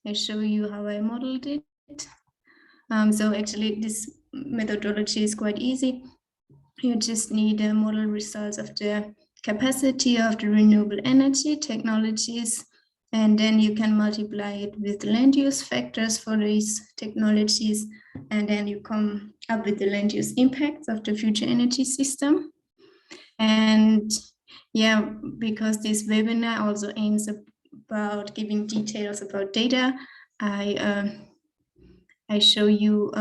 I show you how I modeled it. So actually this methodology is quite easy. You just need a model results of the capacity of the renewable energy technologies, and then you can multiply it with land use factors for these technologies, and then you come up with the land use impacts of the future energy system. And yeah, because this webinar also aims about giving details about data, I show you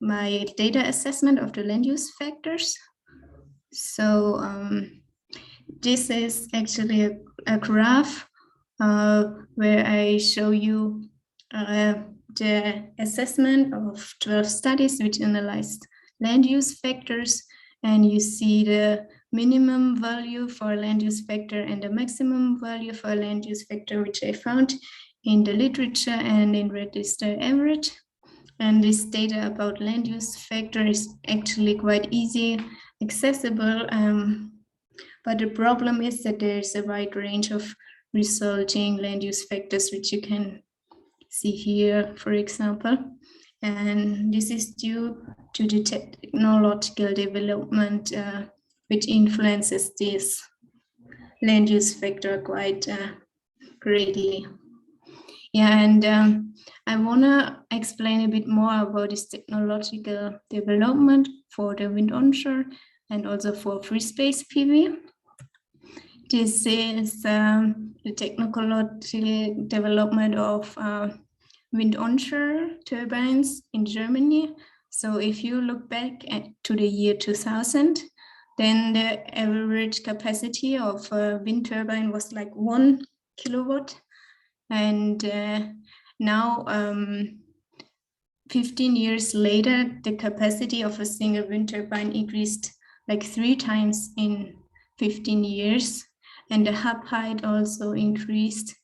my data assessment of the land use factors. So this is actually a graph where I show you the assessment of 12 studies which analyzed land use factors, and you see the minimum value for land use factor and the maximum value for land use factor, which I found in the literature and in register average. And this data about land use factor is actually quite easy, accessible, but the problem is that there's a wide range of resulting land use factors, which you can see here, for example. And this is due to the technological development which influences this land use factor quite greatly. Yeah, and I want to explain a bit more about this technological development for the wind onshore and also for free space PV. This is the technological development of wind onshore turbines in Germany. So if you look back to the year 2000, then the average capacity of a wind turbine was like 1 kilowatt. And now, 15 years later, the capacity of a single wind turbine increased like 3 times in 15 years. And the hub height also increased.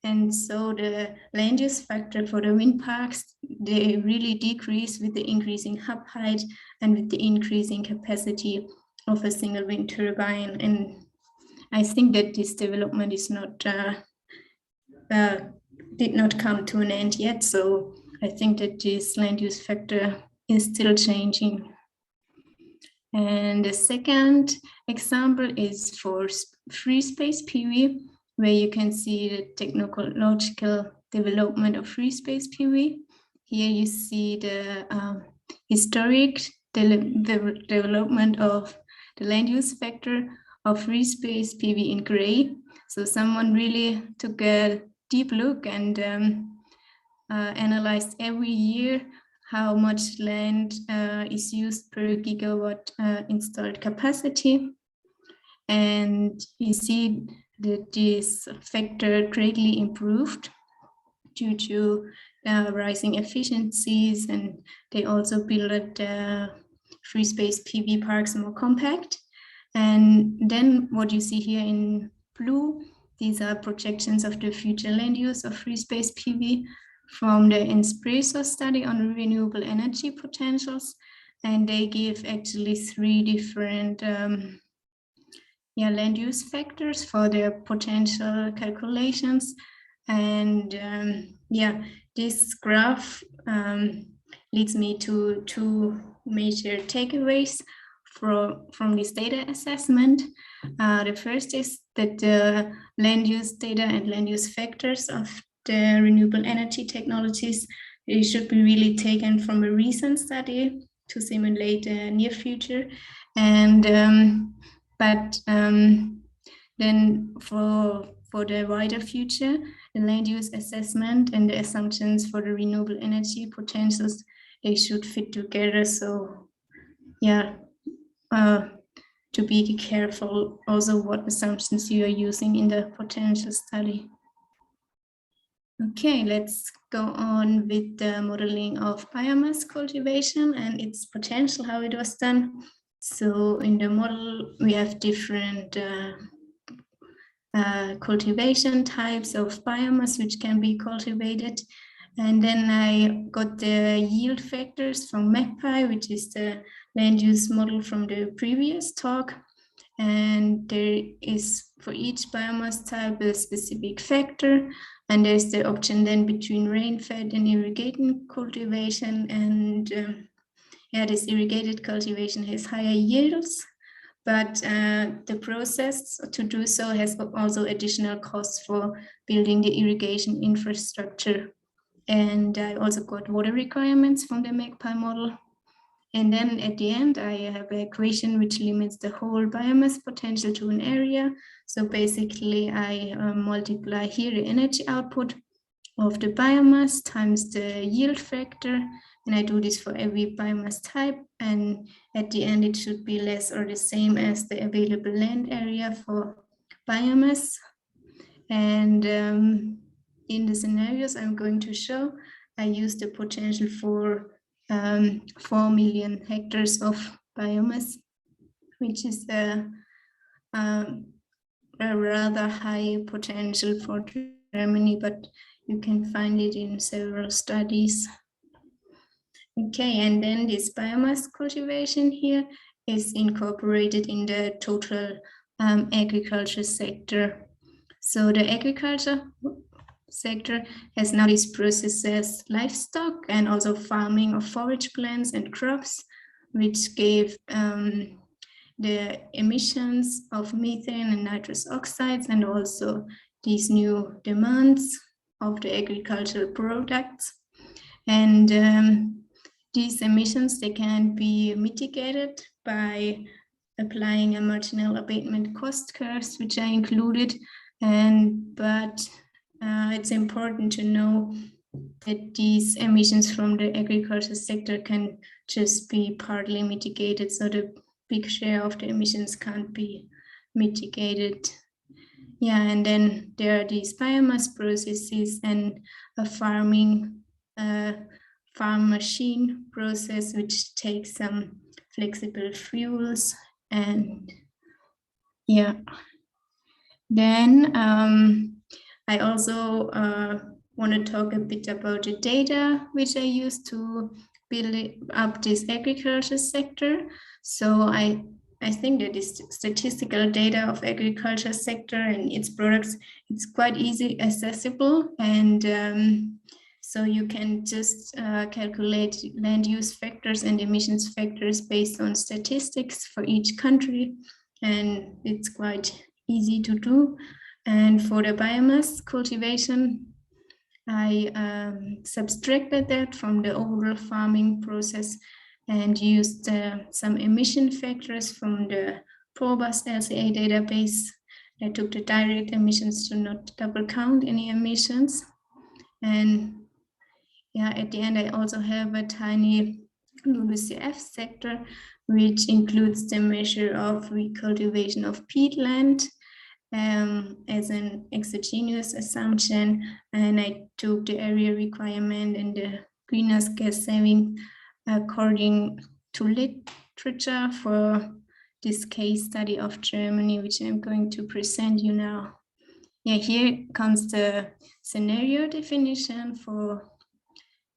And so the land use factor for the wind parks, they really decrease with the increasing hub height and with the increasing capacity of a single wind turbine. And I think that this development is not did not come to an end yet. So I think that this land use factor is still changing. And the second example is for free space PV, where you can see the technological development of free space PV. Here you see the historic development of the land use factor of free space PV in gray. So someone really took a deep look and analyzed every year how much land is used per gigawatt installed capacity. And you see that this factor greatly improved due to rising efficiencies, and they also built the free space PV parks more compact. And then what you see here in blue, these are projections of the future land use of free space PV from the Espresso study on renewable energy potentials. And they give actually 3 different land use factors for their potential calculations. And this graph leads me to two major takeaways from this data assessment. The first is that the land use data and land use factors of the renewable energy technologies, it should be really taken from a recent study to simulate the near future. And then for the wider future, the land use assessment and the assumptions for the renewable energy potentials, they should fit together. So to be careful also what assumptions you are using in the potential study. Okay, let's go on with the modeling of biomass cultivation and its potential, how it was done. So in the model, we have different cultivation types of biomass which can be cultivated. And then I got the yield factors from MakeBy, which is the land use model from the previous talk. And there is for each biomass type a specific factor. And there's the option then between rain-fed and irrigated cultivation. And this irrigated cultivation has higher yields, but the process to do so has also additional costs for building the irrigation infrastructure. And I also got water requirements from the MakeBy model. And then at the end, I have an equation which limits the whole biomass potential to an area. So basically, I multiply here the energy output of the biomass times the yield factor. And I do this for every biomass type. And at the end, it should be less or the same as the available land area for biomass. And in the scenarios I'm going to show, I use the potential for 4 million hectares of biomass, which is a rather high potential for Germany, but you can find it in several studies. Okay, and then this biomass cultivation here is incorporated in the total agriculture sector. So the agriculture sector has now these processes, livestock and also farming of forage plants and crops, which gave the emissions of methane and nitrous oxides and also these new demands of the agricultural products. And these emissions, they can be mitigated by applying a marginal abatement cost curves, which are included. But it's important to know that these emissions from the agriculture sector can just be partly mitigated, so the big share of the emissions can't be mitigated. And then there are these biomass processes and a farm machine process, which takes some flexible fuels. And then I also want to talk a bit about the data which I used to build up this agriculture sector. So I think that this statistical data of agriculture sector and its products, it's quite easy accessible, and so you can just calculate land use factors and emissions factors based on statistics for each country, and it's quite easy to do. And for the biomass cultivation, I subtracted that from the overall farming process and used some emission factors from the ProBus LCA database. I took the direct emissions to not double count any emissions. And at the end, I also have a tiny LULUCF sector, which includes the measure of recultivation of peatland as an exogenous assumption, and I took the area requirement and the greenhouse gas saving according to literature for this case study of Germany, which I'm going to present you now. Here comes the scenario definition for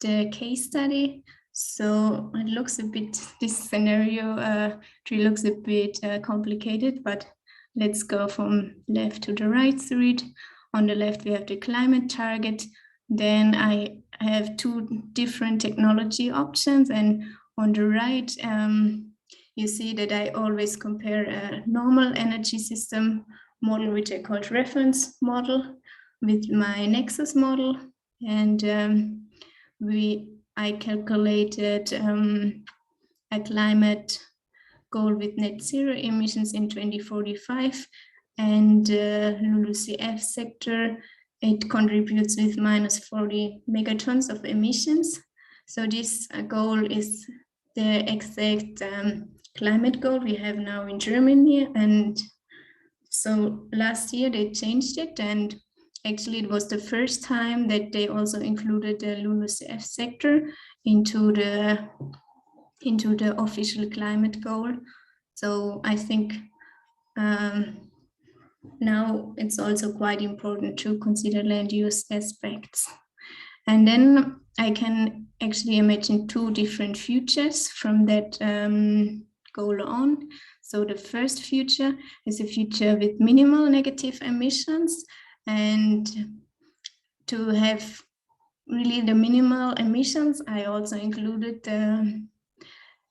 the case study. So it looks a bit, this scenario tree looks a bit complicated, but let's go from left to the right through it. On the left, we have the climate target. Then I have two different technology options. And on the right, you see that I always compare a normal energy system model, which I called reference model, with my Nexus model. And I calculated a climate goal with net zero emissions in 2045, and LULUCF sector, it contributes with minus 40 megatons of emissions. So this goal is the exact climate goal we have now in Germany. And so last year they changed it, and actually it was the first time that they also included the LULUCF sector into the official climate goal. So I think now it's also quite important to consider land use aspects. And then I can actually imagine two different futures from that goal on. So the first future is a future with minimal negative emissions, and to have really the minimal emissions, I also included the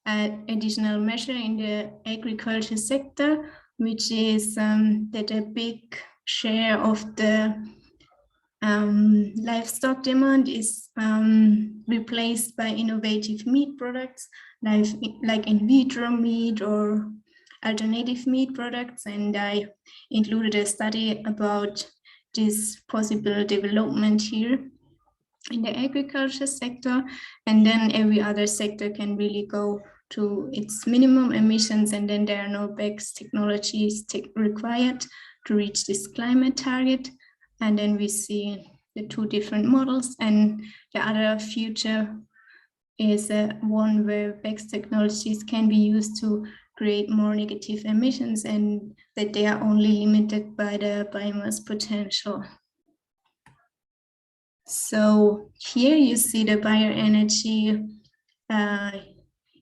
additional measure in the agriculture sector, which is that a big share of the livestock demand is replaced by innovative meat products, like in vitro meat or alternative meat products. And I included a study about this possible development here in the agriculture sector, and then every other sector can really go to its minimum emissions, and then there are no BECCS technologies required to reach this climate target. And then we see the two different models, and the other future is one where BECCS technologies can be used to create more negative emissions, and that they are only limited by the biomass potential. So here you see the bioenergy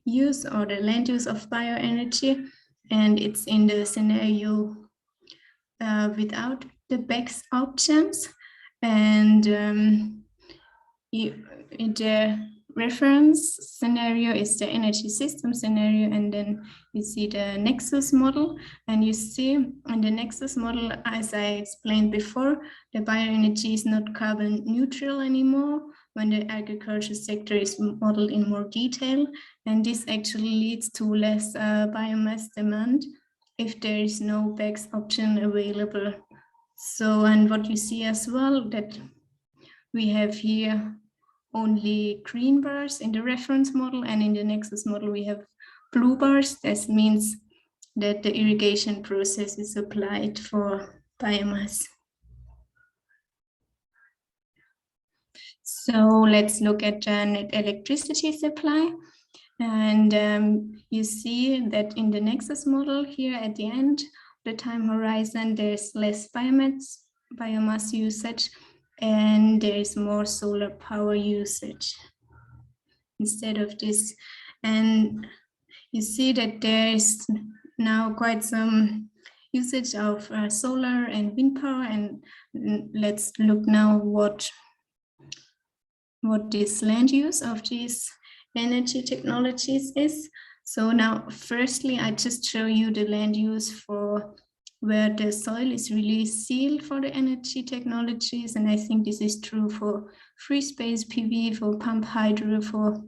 use, or the land use of bioenergy, and it's in the scenario without the BECCS options. And in the reference scenario is the energy system scenario, and then you see the Nexus model. And you see in the Nexus model, as I explained before, the bioenergy is not carbon neutral anymore when the agriculture sector is modeled in more detail. And this actually leads to less biomass demand if there is no BECCS option available. So, and what you see as well, that we have here only green bars in the reference model, and in the Nexus model we have blue bars. This means that the irrigation process is applied for biomass. So let's look at net electricity supply. And you see that in the Nexus model here at the end, the time horizon, there's less biomass usage, and there is more solar power usage instead of this. And you see that there is now quite some usage of solar and wind power. And let's look now what this land use of these energy technologies is. So now, firstly, I just show you the land use for where the soil is really sealed for the energy technologies. And I think this is true for free space PV, for pump hydro, for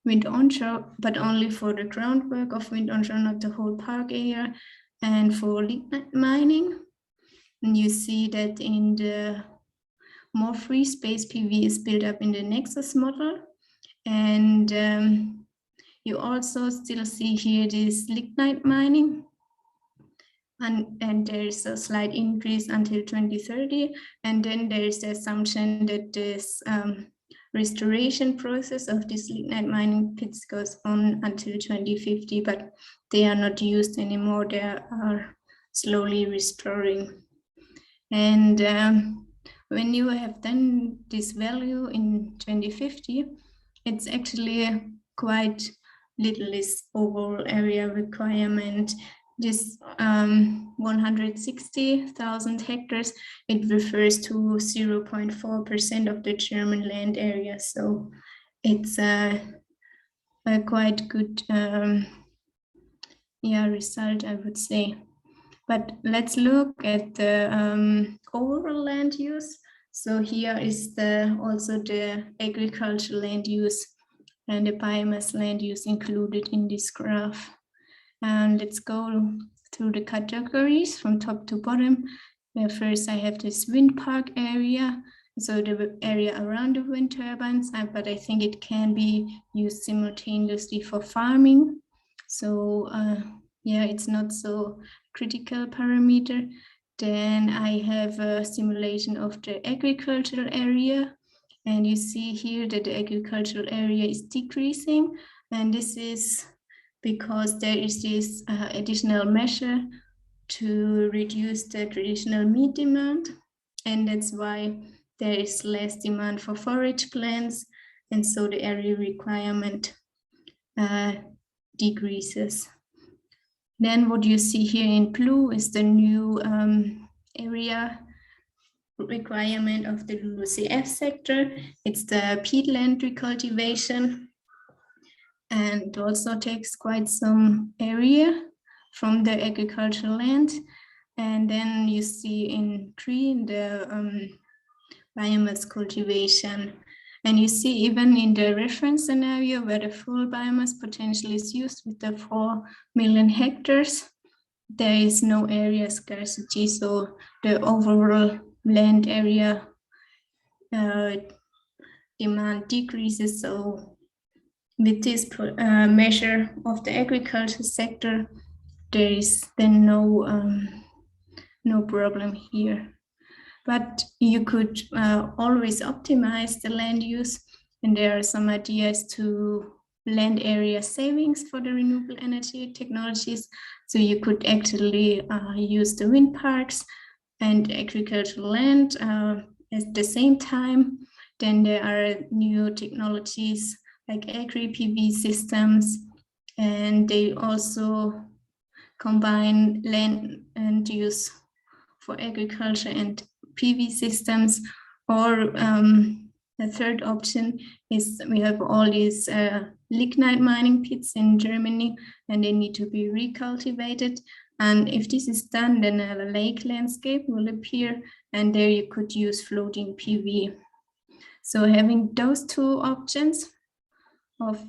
wind onshore, but only for the groundwork of wind onshore, not the whole park area, and for lignite mining. And you see that in the more free space PV is built up in the Nexus model. And you also still see here this lignite mining. And there's a slight increase until 2030. And then there's the assumption that this restoration process of this lignite mining pits goes on until 2050, but they are not used anymore. They are slowly restoring. And when you have done this value in 2050, it's actually quite little is overall area requirement. this 160,000 hectares, it refers to 0.4% of the German land area. So it's a quite good result, I would say. But let's look at the overall land use. So here is also the agricultural land use and the biomass land use included in this graph. And let's go through the categories from top to bottom. First, I have this wind park area. So the area around the wind turbines, but I think it can be used simultaneously for farming. So it's not so critical parameter. Then I have a simulation of the agricultural area. And you see here that the agricultural area is decreasing. And this is because there is this additional measure to reduce the traditional meat demand. And that's why there is less demand for forage plants. And so the area requirement decreases. Then what you see here in blue is the new area requirement of the LULUCF sector. It's the peatland recultivation, and it also takes quite some area from the agricultural land. And then you see in green the biomass cultivation. And you see even in the reference scenario where the full biomass potential is used with the 4 million hectares, there is no area scarcity. So the overall land area demand decreases. So with this measure of the agriculture sector, there is then no problem here. But you could always optimize the land use, and there are some ideas to land area savings for the renewable energy technologies. So you could actually use the wind parks and agricultural land at the same time. Then there are new technologies like agri-PV systems, and they also combine land and use for agriculture and PV systems. Or the third option is we have all these lignite mining pits in Germany, and they need to be recultivated. And if this is done, then a lake landscape will appear, and there you could use floating PV. So having those two options of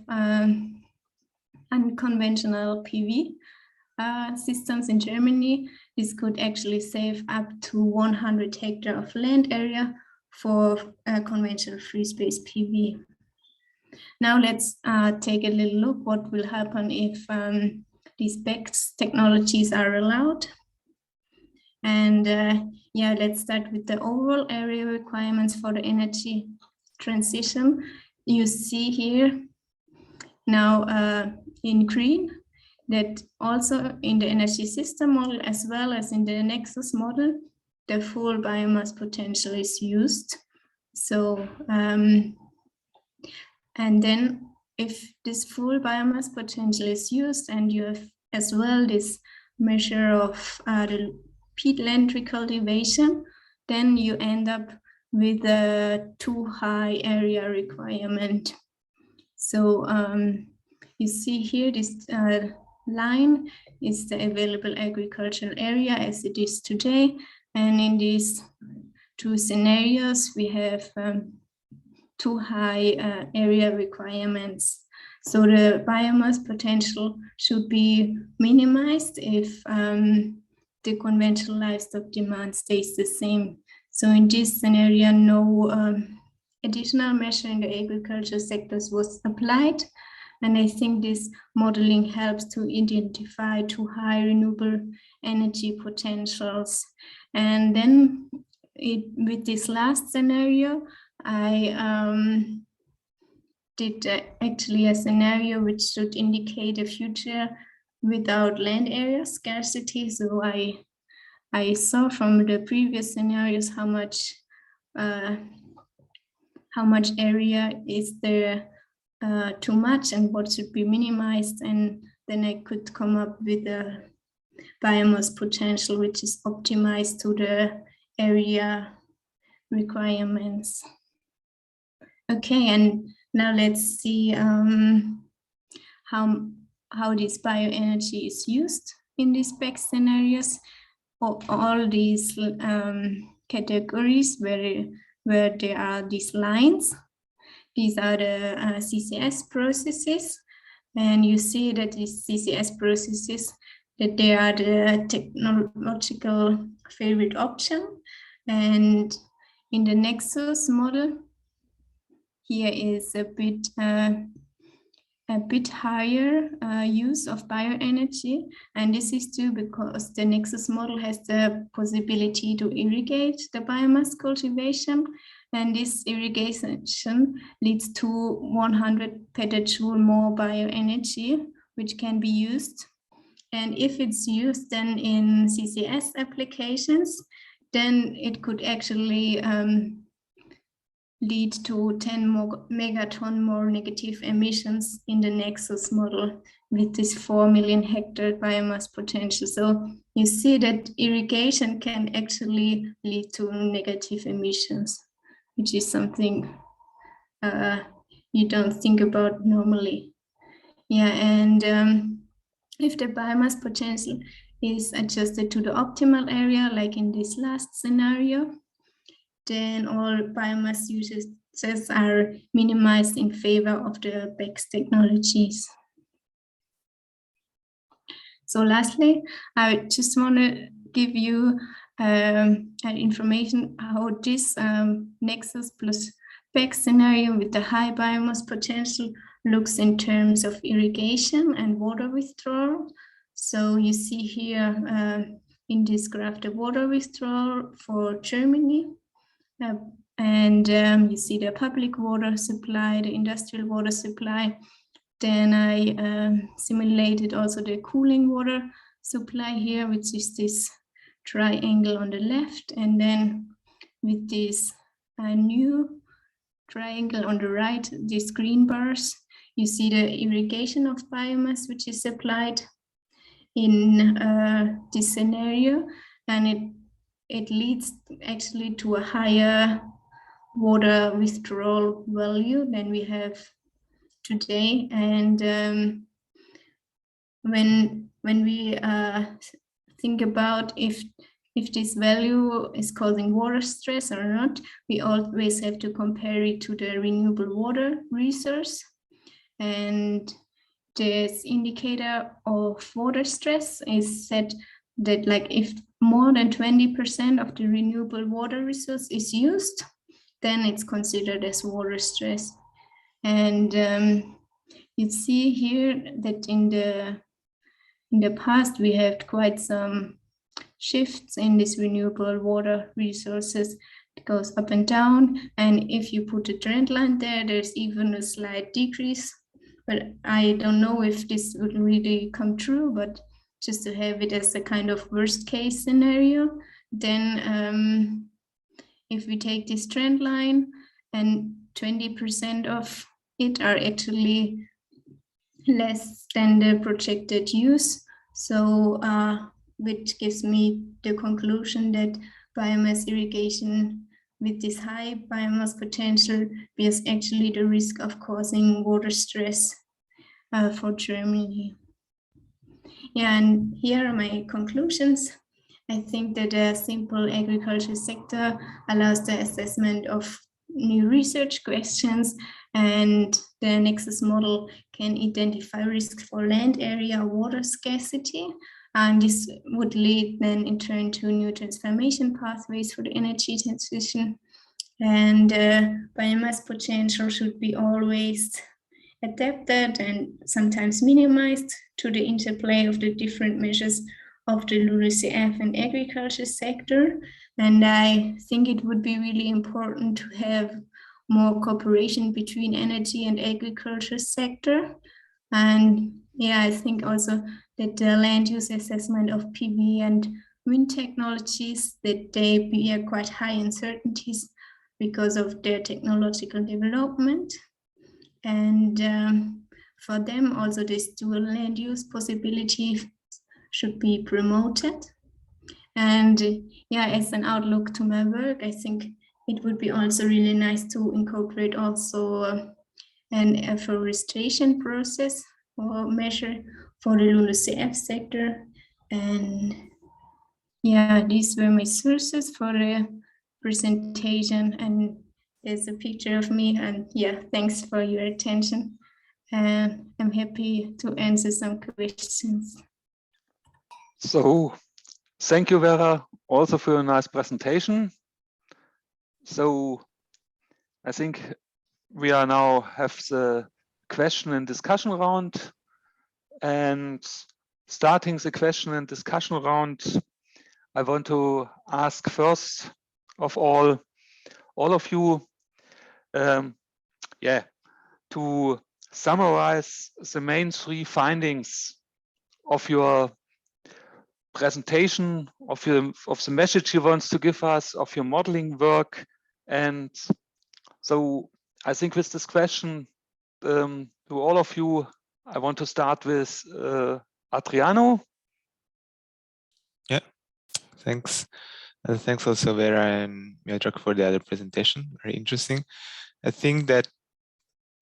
unconventional PV systems in Germany, this could actually save up to 100 hectares of land area for conventional free space PV. Now let's take a little look what will happen if these BECCS technologies are allowed. And let's start with the overall area requirements for the energy transition. You see here now in green that also in the energy system model as well as in the Nexus model, the full biomass potential is used. So, and then if this full biomass potential is used and you have as well this measure of the peatland recultivation, then you end up with a too high area requirement. So you see here this line is the available agricultural area as it is today. And in these two scenarios, we have too high area requirements. So the biomass potential should be minimized if the conventional livestock demand stays the same. So in this scenario, no additional measure in the agriculture sectors was applied. And I think this modeling helps to identify too high renewable energy potentials. And then with this last scenario, I did actually a scenario which should indicate a future without land area scarcity. So I saw from the previous scenarios how much area is there too much and what should be minimized, and then I could come up with a biomass potential, which is optimized to the area requirements. Okay, and now let's see how this bioenergy is used in these back scenarios. All these categories where there are these lines, these are the CCS processes, and you see that these CCS processes, that they are the technological favorite option. And in the Nexus model, here is a bit higher use of bioenergy, and this is due because the Nexus model has the possibility to irrigate the biomass cultivation, and this irrigation leads to 100 petajoule more bioenergy, which can be used. And if it's used then in CCS applications, then it could actually lead to 10 megaton more negative emissions in the Nexus model with this 4 million hectare biomass potential. So you see that irrigation can actually lead to negative emissions, which is something you don't think about normally. Yeah, and if the biomass potential is adjusted to the optimal area, like in this last scenario, then all biomass uses are minimized in favor of the BECCS technologies. So lastly, I just want to give you information how this Nexus plus BECCS scenario with the high biomass potential looks in terms of irrigation and water withdrawal. So you see here in this graph the water withdrawal for Germany. And you see the public water supply, the industrial water supply. Then I simulated also the cooling water supply here, which is this triangle on the left. And then with this new triangle on the right, these green bars, you see the irrigation of biomass, which is applied in this scenario. And it leads actually to a higher water withdrawal value than we have today. And when we think about if this value is causing water stress or not, we always have to compare it to the renewable water resource. And this indicator of water stress is set that like if more than 20% of the renewable water resource is used, then it's considered as water stress. And you see here that in the past we had quite some shifts in this renewable water resources. It goes up and down, and if you put a trend line there, there's even a slight decrease. But I don't know if this would really come true, but just to have it as a kind of worst case scenario, then if we take this trend line and 20% of it are actually less than the projected use, so which gives me the conclusion that biomass irrigation with this high biomass potential bears actually the risk of causing water stress for Germany. Yeah, and here are my conclusions. I think that a simple agriculture sector allows the assessment of new research questions, and the Nexus model can identify risks for land area water scarcity. And this would lead then in turn to new transformation pathways for the energy transition. And biomass potential should be always adapted and sometimes minimized to the interplay of the different measures of the LULUCF and agriculture sector. And I think it would be really important to have more cooperation between energy and agriculture sector. And yeah, I think also that the land use assessment of PV and wind technologies, that they bear quite high uncertainties because of their technological development. And for them also this dual land use possibility should be promoted. And yeah, as an outlook to my work, I think it would be also really nice to incorporate also an afforestation process or measure for the LULUCF sector. And yeah, these were my sources for the presentation, and there's a picture of me. And yeah, thanks for your attention. And I'm happy to answer some questions. So thank you, Vera, also for a nice presentation. So I think we are now have the question and discussion round, and starting the question and discussion round, I want to ask first of all of you, to summarize the main 3 findings of your presentation, of the message you want to give us, of your modeling work. And so I think with this question to all of you, I want to start with Adriano. Yeah, thanks. Thanks also Vera and Miodrag for the other presentation. Very interesting. I think that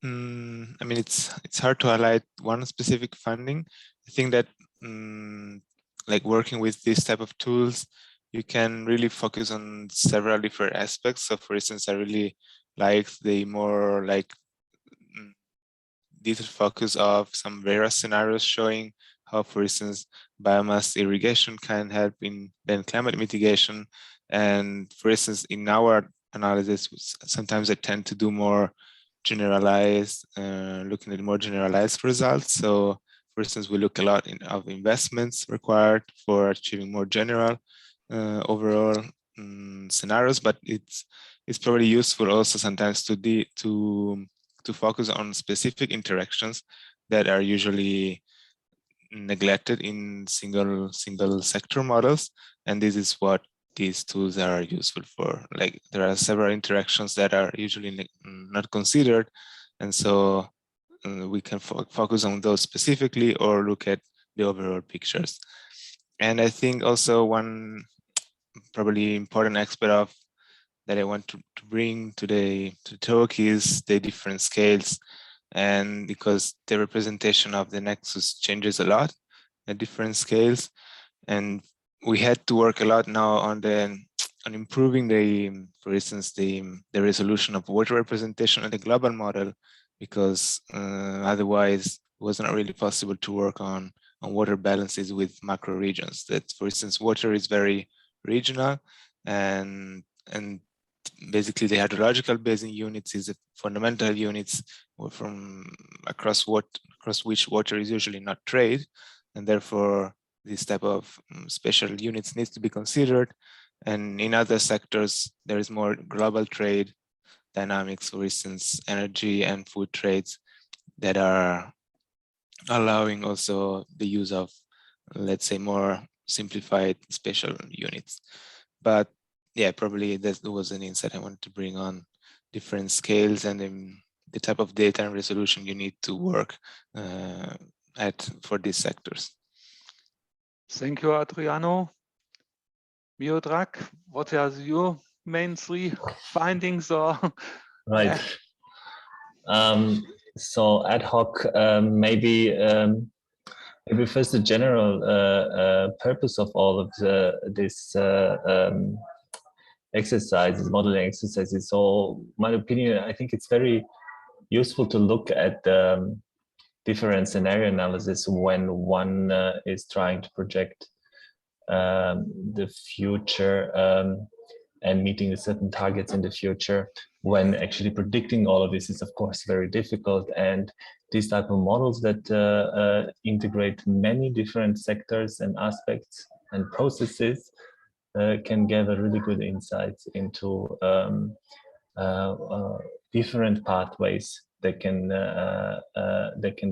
I mean it's hard to highlight one specific finding. I think that like working with this type of tools, you can really focus on several different aspects. So for instance, I really like the more like detailed focus of some Vera scenarios showing how, for instance, biomass irrigation can help in then climate mitigation. And for instance, in our analysis, sometimes I tend to do more generalized, looking at more generalized results. So for instance, we look a lot of investments required for achieving more general overall scenarios, but it's probably useful also sometimes to focus on specific interactions that are usually neglected in single sector models. And this is what these tools are useful for. Like there are several interactions that are usually not considered. And so we can focus on those specifically or look at the overall pictures. And I think also one probably important aspect of that I want to bring to the talk is the different scales. And because the representation of the Nexus changes a lot at different scales, and we had to work a lot now on improving for instance, the resolution of water representation in the global model, because otherwise it was not really possible to work on water balances with macro regions. That, for instance, water is very regional, and basically the hydrological basin units is the fundamental units from across which water is usually not trade, and therefore this type of special units needs to be considered. And in other sectors, there is more global trade dynamics, for instance, energy and food trades that are allowing also the use of, let's say, more simplified spatial units. But yeah, probably that was an insight I wanted to bring on different scales and the type of data and resolution you need to work at for these sectors. Thank you, Adriano. Miodrag, what are your main 3 findings? Or right. So ad hoc, maybe first the general purpose of all of this exercises, modeling exercises. So my opinion, I think it's very useful to look at different scenario analysis when one is trying to project the future and meeting certain targets in the future, when actually predicting all of this is of course very difficult. And these type of models that integrate many different sectors and aspects and processes can gather really good insights into different pathways that can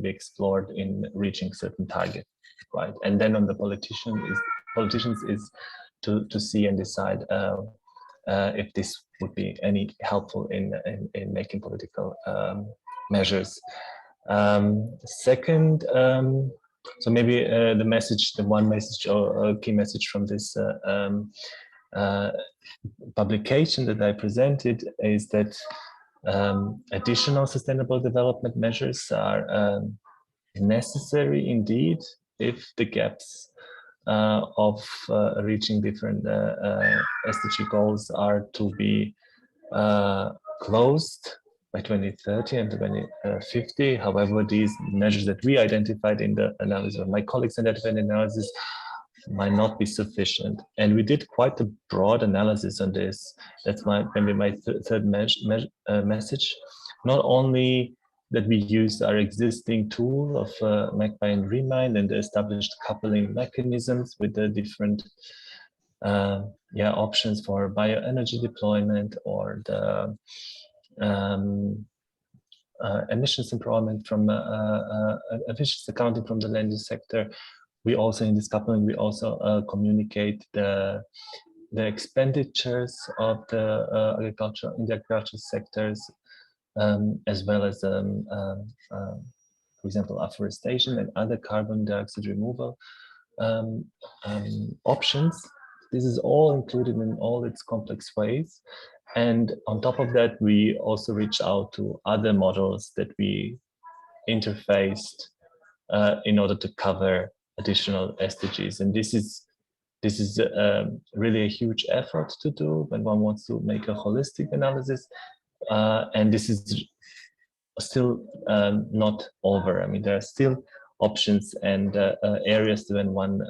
be explored in reaching certain targets, right? And then on the politicians is to see and decide if this would be any helpful in making political measures. Second, So maybe the message, the one message or key message from this publication that I presented is that additional sustainable development measures are necessary indeed if the gaps of reaching different SDG goals are to be closed by 2030 and 2050. However, these measures that we identified in the analysis, or my colleagues identified in the analysis, might not be sufficient. And we did quite a broad analysis on this. That's maybe my third message. Not only that we used our existing tool of MakeBy and Riemann and the established coupling mechanisms with the different options for bioenergy deployment or the emissions improvement from efficiency accounting from the land use sector. We also, in this coupling, we also communicate the expenditures of the agricultural sectors, as well as, for example, afforestation and other carbon dioxide removal options. This is all included in all its complex ways. And on top of that, we also reach out to other models that we interfaced in order to cover additional SDGs. And this is really a huge effort to do when one wants to make a holistic analysis. And this is still not over. I mean, there are still options and areas when one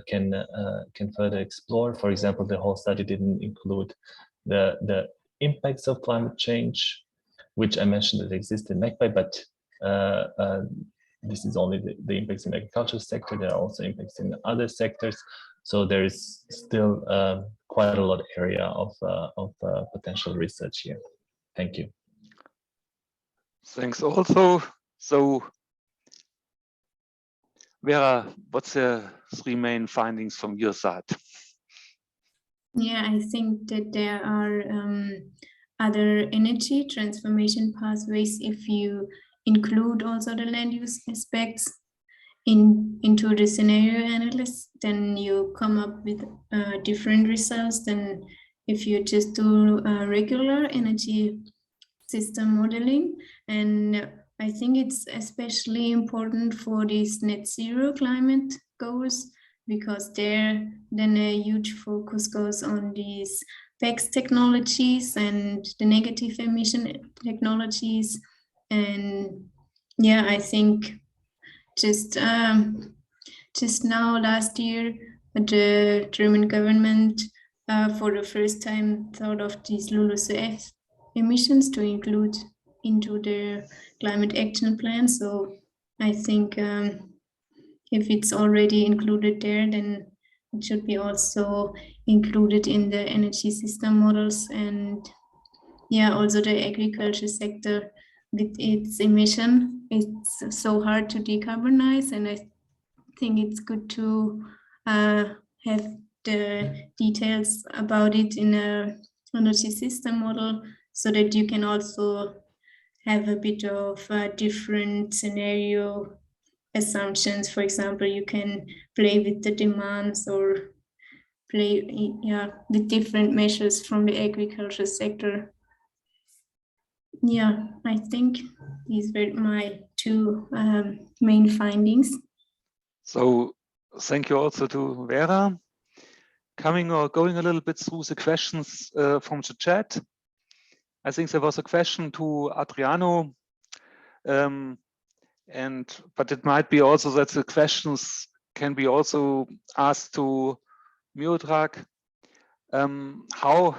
can further explore. For example, the whole study didn't include the impacts of climate change, which I mentioned that exist in MakeBy, but this is only the impacts in the agricultural sector. There are also impacts in other sectors. So there is still quite a lot of area of potential research here. Thank you. Thanks also. So, Vera, what's the three main findings from your side? Yeah, I think that there are other energy transformation pathways if you include also the land use aspects into the scenario analysis, then you come up with different results than if you just do regular energy system modeling. And I think it's especially important for these net zero climate goals, because there then a huge focus goes on these PEX technologies and the negative emission technologies. And yeah, I think just now last year, the German government for the first time thought of these LULUCF emissions to include into their climate action plan. So I think if it's already included there, then it should be also included in the energy system models. And yeah, also the agriculture sector with its emission, it's so hard to decarbonize, and I think it's good to have the details about it in a energy system model, so that you can also have a bit of different scenario assumptions. For example, you can play with the demands or play with different measures from the agriculture sector. Yeah, I think these were my two main findings. So thank you also to Vera. Going a little bit through the questions from the chat. I think there was a question to Adriano, but it might be also that the questions can be also asked to Miodrag. How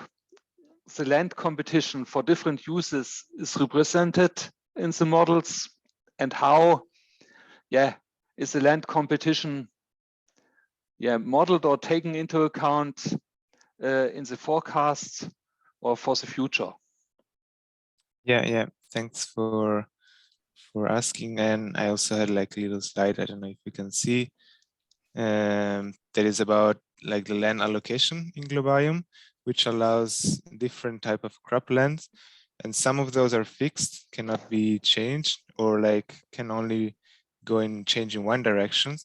the land competition for different uses is represented in the models, and how is the land competition modeled or taken into account in the forecasts or for the future? Yeah, thanks for asking. And I also had like a little slide, I don't know if you can see, that is about like the land allocation in Globalium, which allows different type of croplands, and some of those are fixed, cannot be changed, or like can only change in one direction,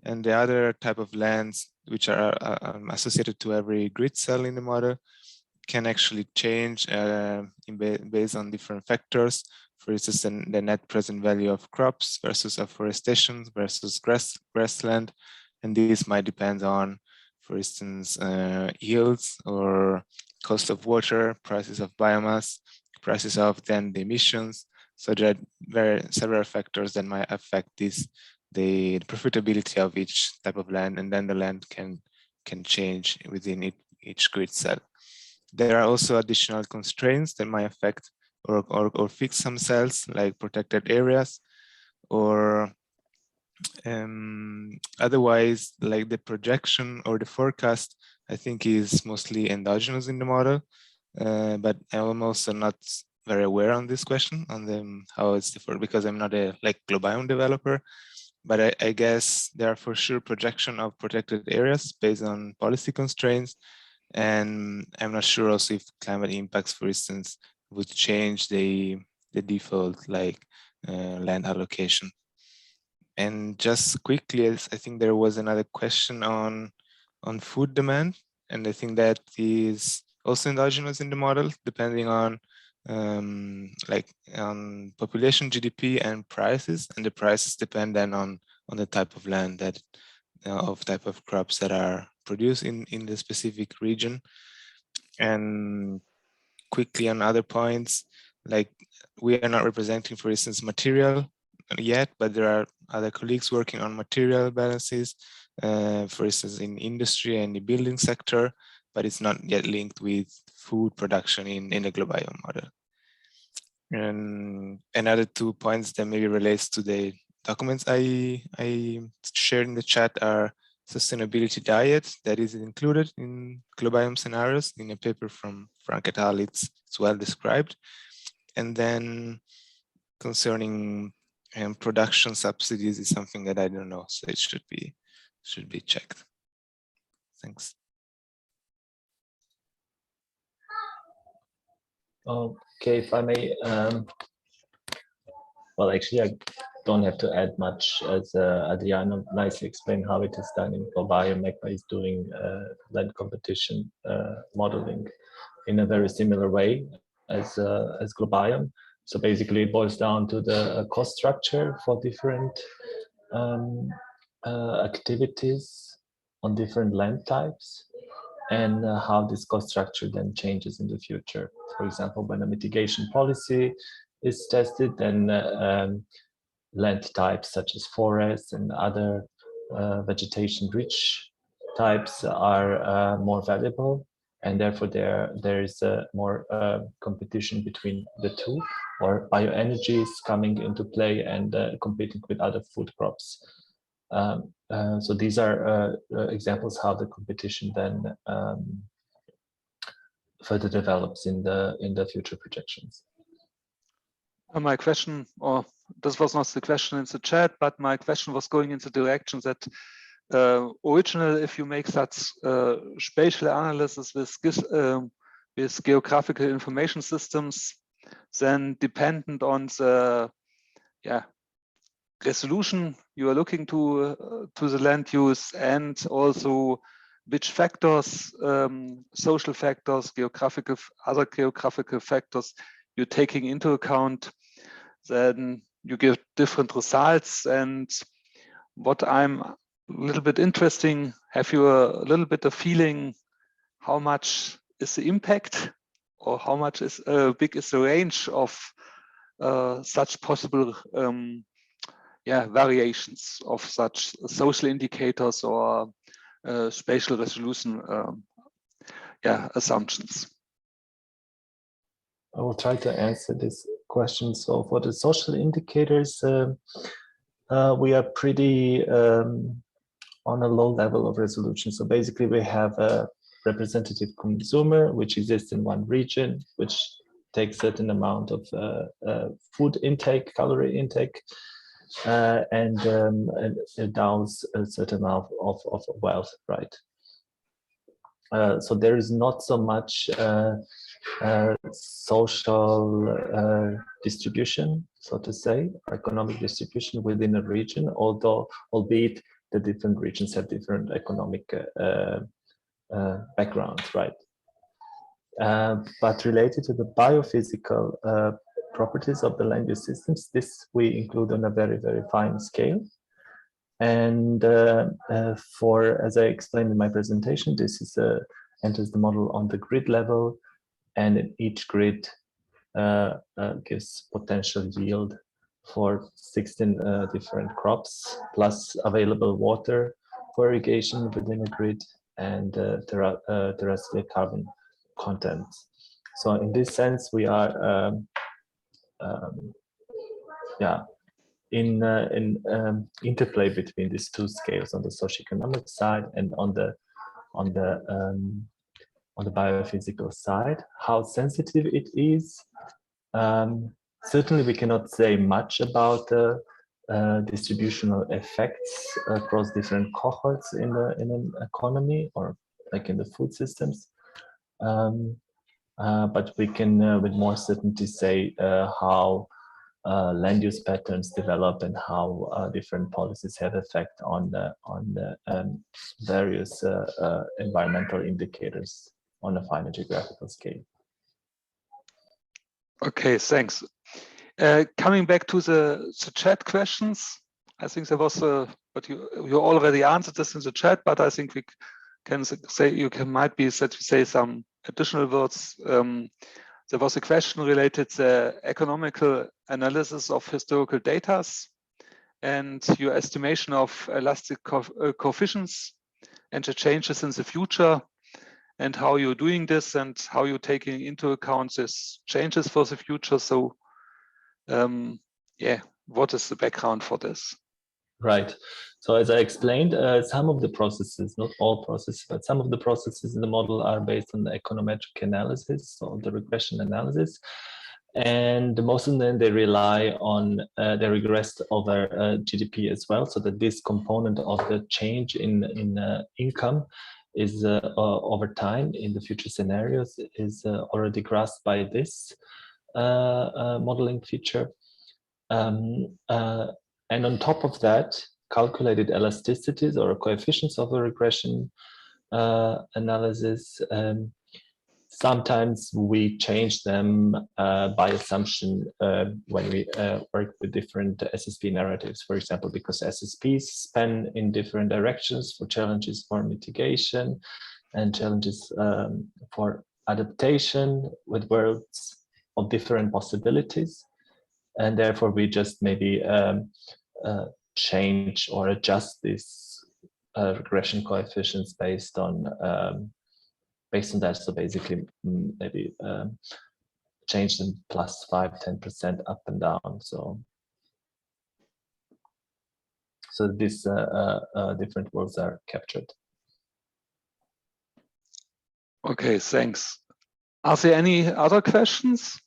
and the other type of lands which are associated to every grid cell in the model can actually change based on different factors. For instance, the net present value of crops versus afforestation versus grassland, and this might depend on, for instance, yields or cost of water, prices of biomass, prices of then the emissions. So there are several factors that might affect the profitability of each type of land, and then the land can change within each grid cell. There are also additional constraints that might affect or fix some cells, like protected areas, or otherwise, like the projection or the forecast, I think is mostly endogenous in the model, but I'm also not very aware on this question on how it's different, because I'm not a Globalium developer. But I guess there are for sure projection of protected areas based on policy constraints, and I'm not sure also if climate impacts, for instance, would change the default land allocation. And just quickly, I think there was another question on food demand, and I think that is also endogenous in the model, depending on on population, GDP, and prices. And the prices depend then on the type of land that type of crops that are produced in the specific region. And quickly on other points, like we are not representing, for instance, material yet, but there are other colleagues working on material balances, for instance, in industry and the building sector, but it's not yet linked with food production in the Globalium model. And another 2 points that maybe relates to the documents I shared in the chat are sustainability diet that is included in Globalium scenarios. In a paper from Frank et al, it's well described. And then concerning production subsidies is something that I don't know, so it should be checked. Thanks. Okay, if I may, well, actually, I don't have to add much, as Adriano nicely explained how it is done in Globalium. MakeBy is doing land competition modeling in a very similar way as Globalium. So basically, it boils down to the cost structure for different activities on different land types, and how this cost structure then changes in the future. For example, when a mitigation policy is tested, then land types such as forests and other vegetation-rich types are more valuable, and therefore there is more competition between the two, or bioenergy is coming into play and competing with other food crops. So these are examples how the competition then further develops in the future projections. My question, or this was not the question in the chat, but my question was going in the direction that originally, if you make such spatial analysis with geographical information systems, then dependent on the resolution you are looking to the land use, and also which factors, social factors, other geographical factors you're taking into account, then you get different results. And what I'm a little bit interesting, have you a little bit of feeling how much is the impact, or how much is big is the range of such possible variations of such social indicators or spatial resolution assumptions? I will try to answer this question. So for the social indicators, we are pretty on a low level of resolution. So basically we have a representative consumer which exists in one region, which takes a certain amount of food intake, calorie intake, and endows a certain amount of wealth, right? So there is not so much social distribution, so to say, or economic distribution within a region, albeit the different regions have different economic backgrounds, right? But related to the biophysical properties of the land use systems, this we include on a very, very fine scale. And as I explained in my presentation, this is enters the model on the grid level, and in each grid gives potential yield for 16 different crops, plus available water for irrigation within a grid, and terrestrial carbon content. So in this sense, we are in interplay between these two scales, on the socioeconomic side and on the biophysical side. How sensitive it is, certainly we cannot say much about the distributional effects across different cohorts in an economy, or like in the food systems. But we can with more certainty say how land use patterns develop and how different policies have effect on the various environmental indicators on a finer geographical scale. Okay, thanks. Coming back to the chat questions, I think there was but you already answered this in the chat, but I think we can say might be that we say some additional words. There was a question related to the economical analysis of historical data and your estimation of elastic coefficients and the changes in the future, and how you're doing this and how you're taking into account these changes for the future. So yeah, what is the background for this? Right. So as I explained, some of the processes, not all processes, but some of the processes in the model are based on the econometric analysis, so the regression analysis. And most of them, they rely on, they regress over GDP as well, so that this component of the change in income is over time in the future scenarios is already grasped by this modeling feature. And on top of that, calculated elasticities or coefficients of a regression analysis, sometimes we change them by assumption when we work with different SSP narratives, for example, because SSPs span in different directions for challenges for mitigation and challenges for adaptation with worlds of different possibilities. And therefore, we just maybe change or adjust these regression coefficients based on that. So basically, maybe change them plus 5–10% up and down. So these different worlds are captured. Okay, thanks. Are there any other questions?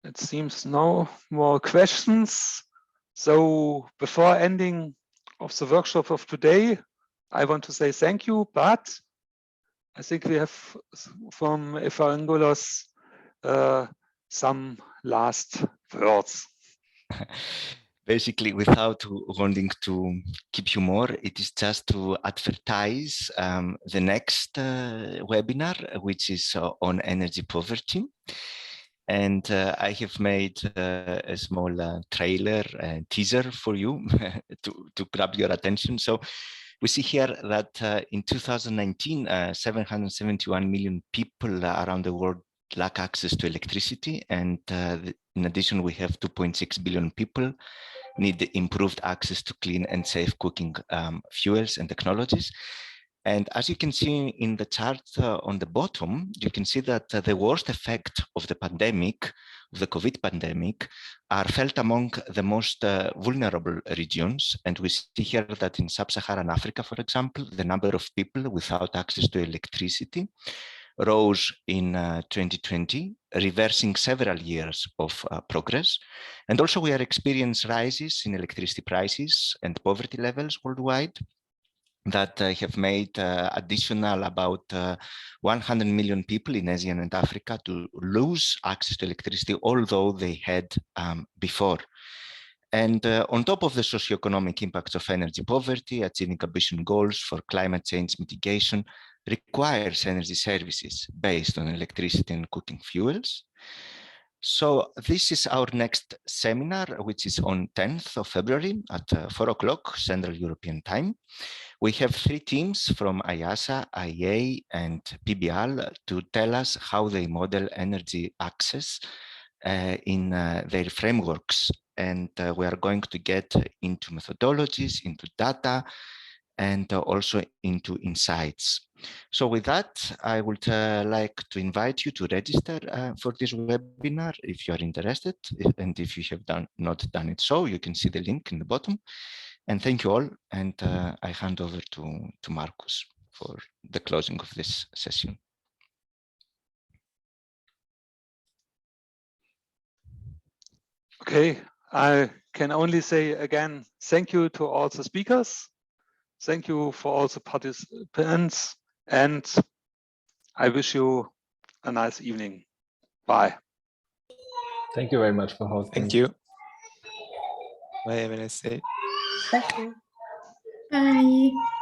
It seems no more questions. So before ending of the workshop of today, I want to say thank you, but I think we have from Evangelos some last words. Basically, without wanting to keep you more, it is just to advertise the next webinar, which is on energy poverty. And I have made a small trailer teaser for you to grab your attention. So we see here that in 2019, 771 million people around the world lack access to electricity. And in addition, we have 2.6 billion people need improved access to clean and safe cooking fuels and technologies. And as you can see in the chart on the bottom, you can see that the worst effect of the pandemic, of the COVID pandemic, are felt among the most vulnerable regions. And we see here that in sub-Saharan Africa, for example, the number of people without access to electricity rose in 2020, reversing several years of progress. And also we are experiencing rises in electricity prices and poverty levels worldwide. that have made additional about 100 million people in Asia and Africa to lose access to electricity, although they had before. And on top of the socioeconomic impacts of energy poverty, achieving ambition goals for climate change mitigation requires energy services based on electricity and cooking fuels. So this is our next seminar, which is on 10th of February at 4 o'clock Central European Time. We have 3 teams from IASA, IEA, and PBL to tell us how they model energy access in their frameworks. And we are going to get into methodologies, into data, and also into insights. So with that, I would like to invite you to register for this webinar if you are interested. And if you have not done it so, you can see the link in the bottom. And thank you all. And I hand over to Marcus for the closing of this session. Okay, I can only say again, thank you to all the speakers. Thank you for all the participants, and I wish you a nice evening. Bye. Thank you very much for hosting. Thank you. Bye, have a nice day. Thank you. Bye.